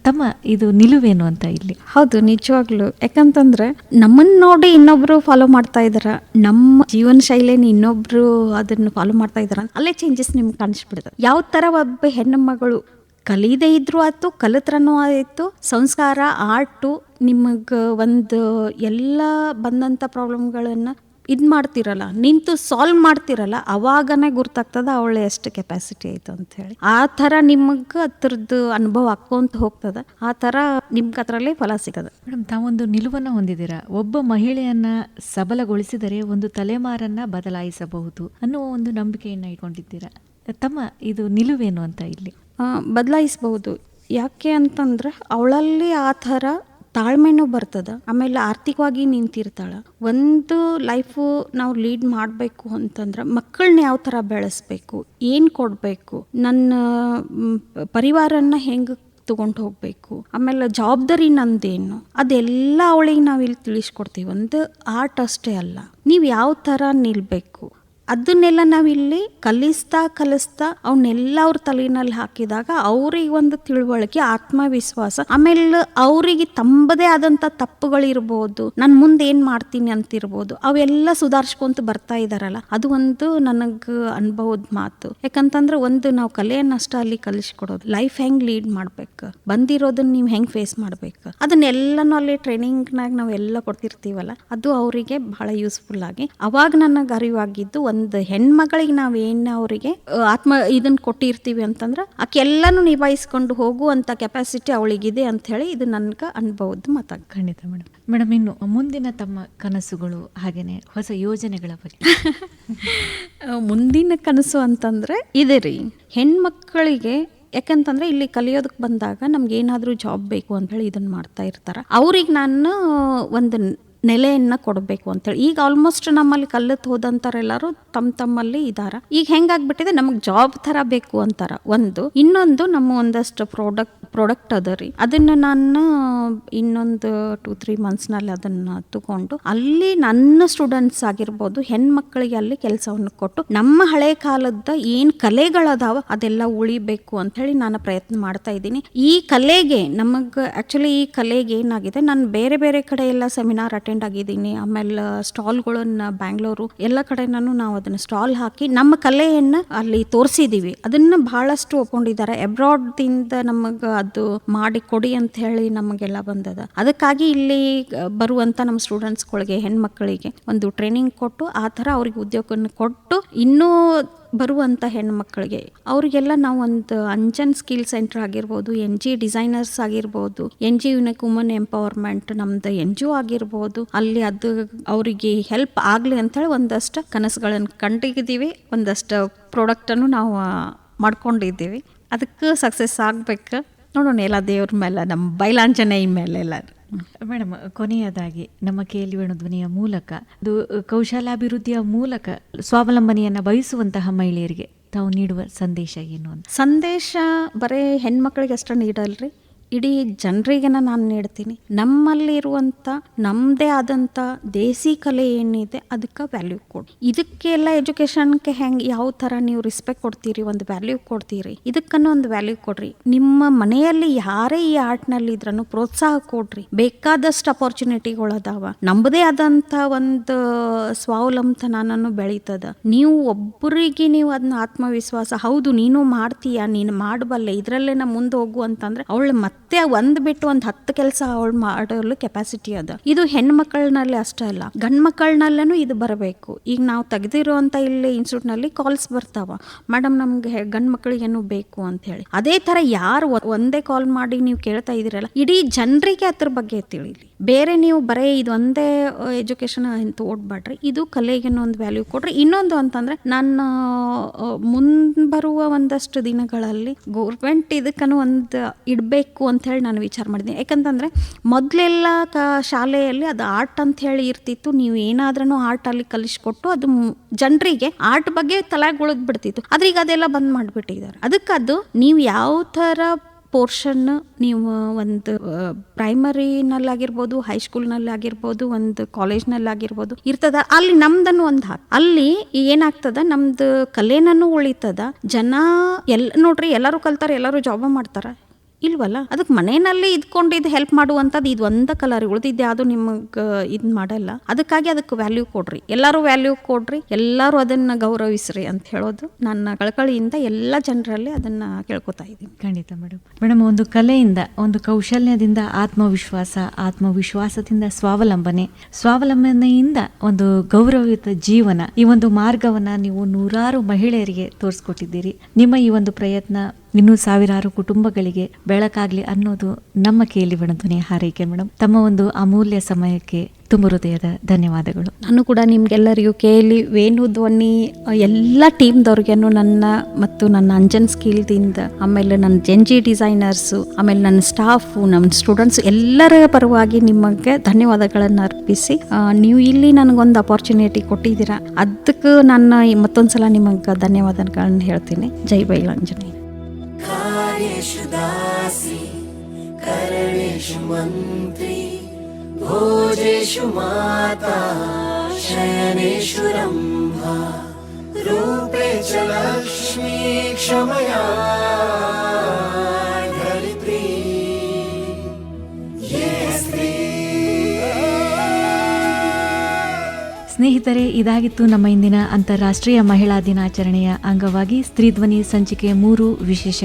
ತಮ್ಮ ಇದು ನಿಲುವೇನು ಅಂತ ಇಲ್ಲಿ? ಹೌದು, ನಿಜವಾಗ್ಲು. ಯಾಕಂತಂದ್ರೆ ನಮ್ಮನ್ನ ನೋಡಿ ಇನ್ನೊಬ್ರು ಫಾಲೋ ಮಾಡ್ತಾ ಇದಾರ, ನಮ್ಮ ಜೀವನ ಶೈಲಿನ ಇನ್ನೊಬ್ರು ಅದನ್ನು ಫಾಲೋ ಮಾಡ್ತಾ ಇದಾರ, ಅಲ್ಲೇ ಚೇಂಜಸ್ ನಿಮ್ಗೆ ಕಾಣಿಸ್ಬಿಡ್ತದೆ. ಯಾವ ತರ ಒಬ್ಬ ಹೆಣ್ಣು ಮಗಳು ಕಲಿಯದೇ ಇದ್ರು ಆಯ್ತು, ಕಲಿತ್ರನೂ ಆಯಿತು, ಸಂಸ್ಕಾರ, ಆರ್ಟು ನಿಮಗೆ ಒಂದು ಎಲ್ಲ ಬಂದಂಥ ಪ್ರಾಬ್ಲಮ್ಗಳನ್ನು ಇದು ಮಾಡ್ತಿರಲ್ಲ, ನಿಂತು ಸಾಲ್ವ್ ಮಾಡ್ತಿರಲ್ಲ, ಅವಾಗನೇ ಗುರ್ತಾಗ್ತದ ಅವಳು ಎಷ್ಟು ಕೆಪಾಸಿಟಿ ಐತೆ ಅಂತ ಹೇಳಿ. ಆ ಥರ ನಿಮಗೆ ಅದ್ರದ್ದು ಅನುಭವ ಆಕ್ಕೊಂತ ಹೋಗ್ತದ, ಆ ಥರ ನಿಮ್ಗೆ ಅದರಲ್ಲಿ ಫಲ ಸಿಗದ. ಮೇಡಮ್, ತಾವೊಂದು ನಿಲುವನ್ನು ಹೊಂದಿದ್ದೀರಾ, ಒಬ್ಬ ಮಹಿಳೆಯನ್ನ ಸಬಲಗೊಳಿಸಿದರೆ ಒಂದು ತಲೆಮಾರನ್ನ ಬದಲಾಯಿಸಬಹುದು ಅನ್ನುವ ಒಂದು ನಂಬಿಕೆಯನ್ನು ಇಟ್ಕೊಂಡಿದ್ದೀರಾ. ತಮ್ಮ ಇದು ನಿಲುವೇನು ಅಂತ ಇಲ್ಲಿ? ಬದಲಾಯಿಸಬಹುದು. ಯಾಕೆ ಅಂತಂದ್ರೆ ಅವಳಲ್ಲಿ ಆ ಥರ ತಾಳ್ಮೆನೂ ಬರ್ತದ, ಆಮೇಲೆ ಆರ್ಥಿಕವಾಗಿ ನಿಂತಿರ್ತಾಳೆ. ಒಂದು ಲೈಫು ನಾವು ಲೀಡ್ ಮಾಡಬೇಕು ಅಂತಂದ್ರೆ ಮಕ್ಕಳನ್ನ ಯಾವ ಥರ ಬೆಳೆಸ್ಬೇಕು, ಏನು ಕೊಡಬೇಕು, ನನ್ನ ಪರಿವಾರನ ಹೆಂಗೆ ತಗೊಂಡು ಹೋಗಬೇಕು, ಆಮೇಲೆ ಜವಾಬ್ದಾರಿ ನಂದೇನು, ಅದೆಲ್ಲ ಅವಳಿಗೆ ನಾವು ಇಲ್ಲಿ ತಿಳಿಸ್ಕೊಡ್ತೀವಿ. ಒಂದು ಆರ್ಟ್ ಅಷ್ಟೇ ಅಲ್ಲ, ನೀವು ಯಾವ ಥರ ನಿಲ್ಲಬೇಕು ಅದನ್ನೆಲ್ಲ ನಾವಿಲ್ಲಿ ಕಲಿಸ್ತಾ ಅವನ್ನೆಲ್ಲ ಅವ್ರ ತಲೆಯಲ್ಲಿ ಹಾಕಿದಾಗ ಅವ್ರಿಗೆ ಒಂದು ತಿಳುವಳಿಕೆ, ಆತ್ಮವಿಶ್ವಾಸ, ಆಮೇಲೆ ಅವರಿಗೆ ತಮ್ಮದೇ ಆದಂಥ ತಪ್ಪುಗಳಿರ್ಬೋದು, ನಾನು ಮುಂದೆ ಏನು ಮಾಡ್ತೀನಿ ಅಂತಿರ್ಬೋದು, ಅವೆಲ್ಲ ಸುಧಾರಿಸ್ಕೊಂತ ಬರ್ತಾ ಇದ್ದಾರಲ್ಲ, ಅದು ಒಂದು ನನಗೆ ಅನುಭವದ ಮಾತು. ಯಾಕಂತಂದ್ರೆ ಒಂದು ನಾವು ಕಲೆಯನ್ನಷ್ಟ ಅಲ್ಲಿ ಕಲಿಸ್ಕೊಡೋದು, ಲೈಫ್ ಹೆಂಗೆ ಲೀಡ್ ಮಾಡ್ಬೇಕು, ಬಂದಿರೋದನ್ನ ನೀವು ಹೆಂಗೆ ಫೇಸ್ ಮಾಡ್ಬೇಕು, ಅದನ್ನೆಲ್ಲನೂ ಅಲ್ಲಿ ಟ್ರೈನಿಂಗ್ನಾಗ ನಾವೆಲ್ಲ ಕೊಡ್ತಿರ್ತೀವಲ್ಲ, ಅದು ಅವರಿಗೆ ಬಹಳ ಯೂಸ್ಫುಲ್ ಆಗಿ ಅವಾಗ ನನಗೆ ಅರಿವಾಗಿದ್ದು, ಒಂದು ಹೆಣ್ಮಗಳಿಗೆ ನಾವೇನು ಅವರಿಗೆ ಇದನ್ನು ಕೊಟ್ಟಿರ್ತೀವಿ ಅಂತಂದ್ರೆ ಆಕೆ ಎಲ್ಲನೂ ನಿಭಾಯಿಸ್ಕೊಂಡು ಹೋಗುವಂಥ ಕೆಪಾಸಿಟಿ ಅವಳಿಗಿದೆ ಅಂತ ಹೇಳಿ ಇದು ನನಗೆ ಅನುಭವದ ಮಾತಾಗ. ಖಂಡಿತ ಮೇಡಮ್. ಮೇಡಮ್, ಇನ್ನು ಮುಂದಿನ ತಮ್ಮ ಕನಸುಗಳು ಹಾಗೇನೆ ಹೊಸ ಯೋಜನೆಗಳ ಬಗ್ಗೆ? ಮುಂದಿನ ಕನಸು ಅಂತಂದ್ರೆ ಇದೆ ರೀ, ಹೆಣ್ಮಕ್ಕಳಿಗೆ. ಯಾಕಂತಂದ್ರೆ ಇಲ್ಲಿ ಕಲಿಯೋದಕ್ಕೆ ಬಂದಾಗ ನಮ್ಗೆ ಏನಾದರೂ ಜಾಬ್ ಬೇಕು ಅಂತ ಹೇಳಿ ಇದನ್ನು ಮಾಡ್ತಾ ಇರ್ತಾರೆ. ಅವ್ರಿಗೆ ನಾನು ಒಂದು ನೆಲೆಯನ್ನು ಕೊಡಬೇಕು ಅಂತೇಳಿ, ಈಗ ಆಲ್ಮೋಸ್ಟ್ ನಮ್ಮಲ್ಲಿ ಕಲಿತು ಹೋದಂಥವ್ರೆಲ್ಲರೂ ತಮ್ಮಲ್ಲಿ ಇದ್ದಾರೆ. ಈಗ ಹೆಂಗಾಗ್ಬಿಟ್ಟಿದೆ, ನಮಗೆ ಜಾಬ್ ಥರ ಬೇಕು ಅಂತಾರ ಒಂದು. ಇನ್ನೊಂದು ನಮ್ಮ ಒಂದಷ್ಟು ಪ್ರಾಡಕ್ಟ್ ಅದ ರೀ, ಅದನ್ನು ನಾನು ಇನ್ನೊಂದು 2-3 ಮಂತ್ಸ್ನಲ್ಲಿ ಅದನ್ನು ತಗೊಂಡು ಅಲ್ಲಿ ನನ್ನ ಸ್ಟೂಡೆಂಟ್ಸ್ ಆಗಿರ್ಬೋದು ಹೆಣ್ಮಕ್ಳಿಗೆ ಅಲ್ಲಿ ಕೆಲಸವನ್ನು ಕೊಟ್ಟು ನಮ್ಮ ಹಳೆ ಕಾಲದ ಏನು ಕಲೆಗಳದಾವ ಅದೆಲ್ಲ ಉಳಿಬೇಕು ಅಂಥೇಳಿ ನಾನು ಪ್ರಯತ್ನ ಮಾಡ್ತಾ ಇದ್ದೀನಿ. ಈ ಕಲೆಗೆ ನಮಗೆ ಆ್ಯಕ್ಚುಲಿ ಈ ಕಲೆಗೆ ಏನಾಗಿದೆ, ನಾನು ಬೇರೆ ಬೇರೆ ಕಡೆ ಎಲ್ಲ ಸೆಮಿನಾರ್ ಅಟೆಂಡ್ ಆಗಿದ್ದೀನಿ. ಆಮೇಲೆ ಸ್ಟಾಲ್ಗಳನ್ನು ಬ್ಯಾಂಗ್ಳೂರು ಎಲ್ಲ ಕಡೆ ನಾವು ಅದನ್ನು ಸ್ಟಾಲ್ ಹಾಕಿ ನಮ್ಮ ಕಲೆಯನ್ನು ಅಲ್ಲಿ ತೋರಿಸಿದ್ದೀವಿ. ಅದನ್ನು ಬಹಳಷ್ಟು ಒಪ್ಕೊಂಡಿದ್ದಾರೆ. ಅಬ್ರಾಡ್ದಿಂದ ನಮಗೆ ಅದು ಮಾಡಿ ಕೊಡಿ ಅಂತ ಹೇಳಿ ನಮಗೆಲ್ಲ ಬಂದದ. ಅದಕ್ಕಾಗಿ ಇಲ್ಲಿ ಬರುವಂಥ ನಮ್ಮ ಸ್ಟೂಡೆಂಟ್ಸ್ಗಳಿಗೆ ಹೆಣ್ಮಕ್ಳಿಗೆ ಒಂದು ಟ್ರೈನಿಂಗ್ ಕೊಟ್ಟು ಆ ಥರ ಅವ್ರಿಗೆ ಉದ್ಯೋಗವನ್ನು ಕೊಟ್ಟು ಇನ್ನೂ ಬರುವಂಥ ಹೆಣ್ಮಕ್ಳಿಗೆ ಅವರಿಗೆಲ್ಲ ನಾವು ಒಂದು ಅಂಜನ್ ಸ್ಕಿಲ್ ಸೆಂಟರ್ ಆಗಿರ್ಬೋದು, NG ಡಿಸೈನರ್ಸ್ ಆಗಿರ್ಬೋದು, NG ಯುನಿಕ್ ವುಮನ್ ಎಂಪವರ್ಮೆಂಟ್ ನಮ್ದು NGO ಆಗಿರ್ಬೋದು, ಅಲ್ಲಿ ಅದು ಅವರಿಗೆ ಹೆಲ್ಪ್ ಆಗಲಿ ಅಂಥೇಳಿ ಒಂದಷ್ಟು ಕನಸುಗಳನ್ನು ಕಂಡಿದ್ದೀವಿ. ಒಂದಷ್ಟು ಪ್ರಾಡಕ್ಟನ್ನು ನಾವು ಮಾಡ್ಕೊಂಡಿದ್ದೀವಿ. ಅದಕ್ಕೆ ಸಕ್ಸಸ್ ಆಗಬೇಕು ನೋಡೋಣ, ಎಲ್ಲ ದೇವ್ರ ಮೇಲೆ, ನಮ್ಮ ಬೈಲಾಂಜನೇಯ ಮೇಲೆ ಎಲ್ಲ. ಮೇಡಮ್, ಕೊನೆಯದಾಗಿ ನಮ್ಮ KLE ವೇಣುಧ್ವನಿಯ ಮೂಲಕ ಅದು ಕೌಶಲಾಭಿವೃದ್ಧಿಯ ಮೂಲಕ ಸ್ವಾವಲಂಬನೆಯನ್ನು ಬಯಸುವಂತಹ ಮಹಿಳೆಯರಿಗೆ ತಾವು ನೀಡುವ ಸಂದೇಶ ಏನು ಅಂತ? ಸಂದೇಶ ಬರೀ ಹೆಣ್ಮಕ್ಳಿಗೆ ಅಷ್ಟೇ ನೀಡಲ್ರಿ, ಇಡೀ ಜನರಿಗೆ ನಾನು ನೀಡ್ತೀನಿ. ನಮ್ಮಲ್ಲಿರುವಂಥ ನಮ್ಮದೇ ಆದಂಥ ದೇಸಿ ಕಲೆ ಏನಿದೆ ಅದಕ್ಕೆ ವ್ಯಾಲ್ಯೂ ಕೊಡಿ. ಇದಕ್ಕೆಲ್ಲ ಎಜುಕೇಷನ್ಗೆ ಹೆಂಗೆ ಯಾವ ಥರ ನೀವು ರೆಸ್ಪೆಕ್ಟ್ ಕೊಡ್ತೀರಿ, ಒಂದು ವ್ಯಾಲ್ಯೂ ಕೊಡ್ತೀರಿ, ಇದಕ್ಕನ್ನು ಒಂದು ವ್ಯಾಲ್ಯೂ ಕೊಡ್ರಿ. ನಿಮ್ಮ ಮನೆಯಲ್ಲಿ ಯಾರೇ ಈ ಆರ್ಟ್ನಲ್ಲಿ ಇದ್ರೂ ಪ್ರೋತ್ಸಾಹ ಕೊಡ್ರಿ. ಬೇಕಾದಷ್ಟು ಅಪರ್ಚುನಿಟಿಗಳದಾವ. ನಮ್ಮದೇ ಆದಂಥ ಒಂದು ಸ್ವಾವಲಂಬತನನೂ ಬೆಳೀತದ. ನೀವು ಒಬ್ಬರಿಗೆ ನೀವು ಅದನ್ನ ಆತ್ಮವಿಶ್ವಾಸ, ಹೌದು ನೀನು ಮಾಡ್ತೀಯ, ನೀನು ಮಾಡಬಲ್ಲೆ, ಇದರಲ್ಲೇ ನಾ ಮುಂದೆ ಹೋಗು ಅಂತಂದ್ರೆ ಅವಳು ಮತ್ತೆ ಒಂದು ಬಿಟ್ಟು ಒಂದು 10 ಕೆಲಸ ಅವಳು ಮಾಡಲು ಕೆಪಾಸಿಟಿ ಅದ. ಇದು ಹೆಣ್ಮಕ್ಳನಲ್ಲಿ ಅಷ್ಟೇ ಅಲ್ಲ, ಗಂಡು ಮಕ್ಕಳನಲ್ಲೂ ಇದು ಬರಬೇಕು. ಈಗ ನಾವು ತೆಗೆದಿರುವಂಥ ಇಲ್ಲಿ ಇನ್ಸ್ಟಿಟ್ಯೂಟ್ನಲ್ಲಿ ಕಾಲ್ಸ್ ಬರ್ತಾವ, ಮೇಡಮ್ ನಮ್ಗೆ ಗಂಡು ಮಕ್ಕಳಿಗೇನು ಬೇಕು ಅಂತ ಹೇಳಿ. ಅದೇ ಥರ ಯಾರು ಒಂದೇ ಕಾಲ್ ಮಾಡಿ ನೀವು ಕೇಳ್ತಾ ಇದ್ದೀರಲ್ಲ, ಇಡೀ ಜನರಿಗೆ ಅದ್ರ ಬಗ್ಗೆ ತಿಳಿಲಿ. ಬೇರೆ ನೀವು ಬರೀ ಇದು ಒಂದೇ ಎಜುಕೇಷನ್ ಅಂತ ಓಡ್ಬೇಡ್ರಿ, ಇದು ಕಲೆಗೇನೋ ಒಂದು ವ್ಯಾಲ್ಯೂ ಕೊಡ್ರಿ. ಇನ್ನೊಂದು ಅಂತಂದ್ರೆ ನನ್ನ ಮುಂಬರುವ ಒಂದಷ್ಟು ದಿನಗಳಲ್ಲಿ ಗೌರ್ಮೆಂಟ್ ಇದಕ್ಕನ್ನು ಒಂದು ಇಡಬೇಕು ಅಂತ ಹೇಳಿ ನಾನು ವಿಚಾರ ಮಾಡಿದ್ದೀನಿ. ಯಾಕಂತಂದ್ರೆ ಮೊದಲೆಲ್ಲ ಶಾಲೆಯಲ್ಲಿ ಅದು ಆರ್ಟ್ ಅಂತ ಹೇಳಿ ಇರ್ತಿತ್ತು. ನೀವು ಏನಾದ್ರೂ ಆರ್ಟ್ ಅಲ್ಲಿ ಕಲಿಸ್ಕೊಟ್ಟು ಅದು ಜನರಿಗೆ ಆರ್ಟ್ ಬಗ್ಗೆ ತಲೆಗೆ ಉಳಿದ್ ಬಿಡ್ತಿತ್ತು. ಆದ್ರೆ ಈಗ ಅದೆಲ್ಲ ಬಂದ್ ಮಾಡಿಬಿಟ್ಟಿದ್ದಾರೆ. ಅದಕ್ಕದು ನೀವು ಯಾವ ಥರ ಪೋರ್ಷನ್ ನೀವು ಒಂದು ಪ್ರೈಮರಿನಲ್ಲಿ ಆಗಿರ್ಬೋದು, ಹೈಸ್ಕೂಲ್ನಲ್ಲಿ ಆಗಿರ್ಬೋದು, ಒಂದು ಕಾಲೇಜ್ನಲ್ಲಿ ಆಗಿರ್ಬೋದು ಇರ್ತದ, ಅಲ್ಲಿ ನಮ್ದನ್ನು ಒಂದು ಅಲ್ಲಿ ಏನಾಗ್ತದ, ನಮ್ದು ಕಲೆನೂ ಉಳಿತದ. ಜನ ನೋಡ್ರಿ ಎಲ್ಲರೂ ಕಲ್ತಾರೆ, ಎಲ್ಲರೂ ಜಾಬ್ ಮಾಡ್ತಾರ. ಇಲ್ವಲ್ಲ. ಅದಕ್ಕೆ ಮನೆಯಲ್ಲಿ ಇದ್ಕೊಂಡು ಇದು ಹೆಲ್ಪ್ ಮಾಡುವಂಥದ್ದು ಇದು ಒಂದ ಕಲರ್ ಉಳಿದಿದ್ದು ಯಾವುದು ನಿಮಗೆ ಇದು ಮಾಡಲ್ಲ. ಅದಕ್ಕಾಗಿ ಅದಕ್ಕೆ ವ್ಯಾಲ್ಯೂ ಕೊಡ್ರಿ, ಎಲ್ಲರೂ ವ್ಯಾಲ್ಯೂ ಕೊಡ್ರಿ, ಎಲ್ಲರೂ ಅದನ್ನ ಗೌರವಿಸ್ರಿ ಅಂತ ಹೇಳೋದು ನನ್ನ ಕಳಕಳಿಯಿಂದ ಎಲ್ಲ ಜನರಲ್ಲಿ ಅದನ್ನ ಕೇಳ್ಕೊತಾ ಇದ್ದೀನಿ. ಖಂಡಿತ ಮೇಡಮ್, ಒಂದು ಕಲೆಯಿಂದ, ಒಂದು ಕೌಶಲ್ಯದಿಂದ ಆತ್ಮವಿಶ್ವಾಸದಿಂದ ಸ್ವಾವಲಂಬನೆಯಿಂದ ಒಂದು ಗೌರವಯುತ ಜೀವನ, ಈ ಒಂದು ಮಾರ್ಗವನ್ನ ನೀವು ನೂರಾರು ಮಹಿಳೆಯರಿಗೆ ತೋರಿಸ್ಕೊಟ್ಟಿದ್ದೀರಿ. ನಿಮ್ಮ ಈ ಒಂದು ಪ್ರಯತ್ನ ಇನ್ನೂ ಸಾವಿರಾರು ಕುಟುಂಬಗಳಿಗೆ ಬೆಳಕಾಗ್ಲಿ ಅನ್ನೋದು ನಮ್ಮ ಕೇಳಿ ಧ್ವನಿ ಹಾರೈಕೆ. ಮೇಡಮ್, ತಮ್ಮ ಒಂದು ಅಮೂಲ್ಯ ಸಮಯಕ್ಕೆ ತುಂಬ ಹೃದಯದ ಧನ್ಯವಾದಗಳು. ನಾನು ಕೂಡ ನಿಮ್ಗೆಲ್ಲರಿಗೂ ಕೇಳಿ ವೇಣುಧ್ವನಿ ಎಲ್ಲ ಟೀಮ್ದವ್ರಿಗೇನು ನನ್ನ ಮತ್ತು ನನ್ನ ಅಂಜನ್ ಸ್ಕಿಲ್ದಿಂದ, ಆಮೇಲೆ ನನ್ನ ಜೆನ್ಜಿ ಡಿಸೈನರ್ಸು, ಆಮೇಲೆ ನನ್ನ ಸ್ಟಾಫು, ನಮ್ಮ ಸ್ಟೂಡೆಂಟ್ಸ್ ಎಲ್ಲರ ಪರವಾಗಿ ನಿಮಗೆ ಧನ್ಯವಾದಗಳನ್ನು ಅರ್ಪಿಸಿ, ನೀವು ಇಲ್ಲಿ ನನಗೊಂದು ಅಪಾರ್ಚುನಿಟಿ ಕೊಟ್ಟಿದ್ದೀರಾ, ಅದಕ್ಕೆ ನಾನು ಮತ್ತೊಂದ್ಸಲ ನಿಮಗೆ ಧನ್ಯವಾದಗಳನ್ನ ಹೇಳ್ತೀನಿ. ಜೈ ಬೈಲಾಂಜನೇಯ. कार्येषु दासी करणेषु मन्त्री भोजेषु माता शयनेषु रम्भा रूपे च लक्ष्मी क्षमया धरित्री ये स्त्री. ಸ್ನೇಹಿತರೆ, ಇದಾಗಿತ್ತು ನಮ್ಮ ಇಂದಿನ ಅಂತಾರಾಷ್ಟ್ರೀಯ ಮಹಿಳಾ ದಿನಾಚರಣೆಯ ಅಂಗವಾಗಿ ಸ್ತ್ರೀಧ್ವನಿ ಸಂಚಿಕೆ 3 ವಿಶೇಷ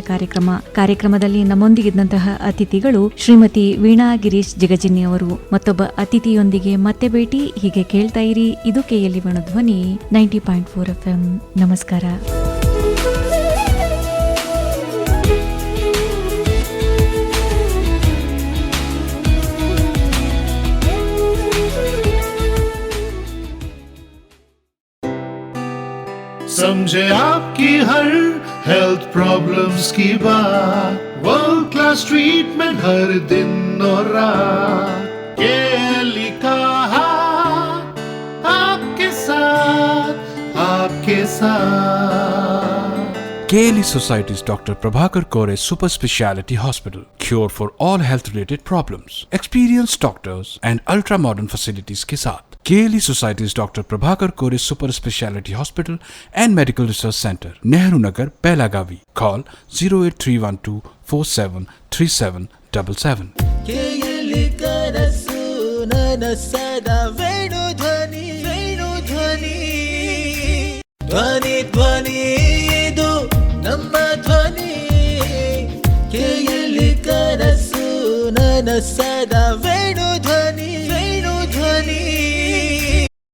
ಕಾರ್ಯಕ್ರಮದಲ್ಲಿ ನಮ್ಮೊಂದಿಗಿದ್ದಂತಹ ಅತಿಥಿಗಳು ಶ್ರೀಮತಿ ವೀಣಾ ಗಿರೀಶ್ ಜಿಗಜಿನ್ನಿ ಅವರು. ಮತ್ತೊಬ್ಬ ಅತಿಥಿಯೊಂದಿಗೆ ಮತ್ತೆ ಭೇಟಿ. ಹೀಗೆ ಕೇಳ್ತಾ ಇರಿ, ಇದು ಕೆಎಲ್ಇ ವೇಣುಧ್ವನಿ 90.4 FM. ನಮಸ್ಕಾರ. समझे आपकी हर हेल्थ प्रॉब्लम्स की बात, वर्ल्ड क्लास ट्रीटमेंट हर दिन और रात, केएलई का हाथ आपके साथ. KLE Society's Dr. Prabhakar Kore Super Speciality Hospital. Cure for all health related problems. Experienced doctors and ultra modern facilities के साथ. KLE Society's Dr. Prabhakar Kore Super Speciality Hospital and Medical Research Center, Nehru Nagar, Belagavi. Call 08312473777. KLE ಕನಸು ನನ್ನ ಸದಾ ವೇಣುಧ್ವನಿ ಧ್ವನಿ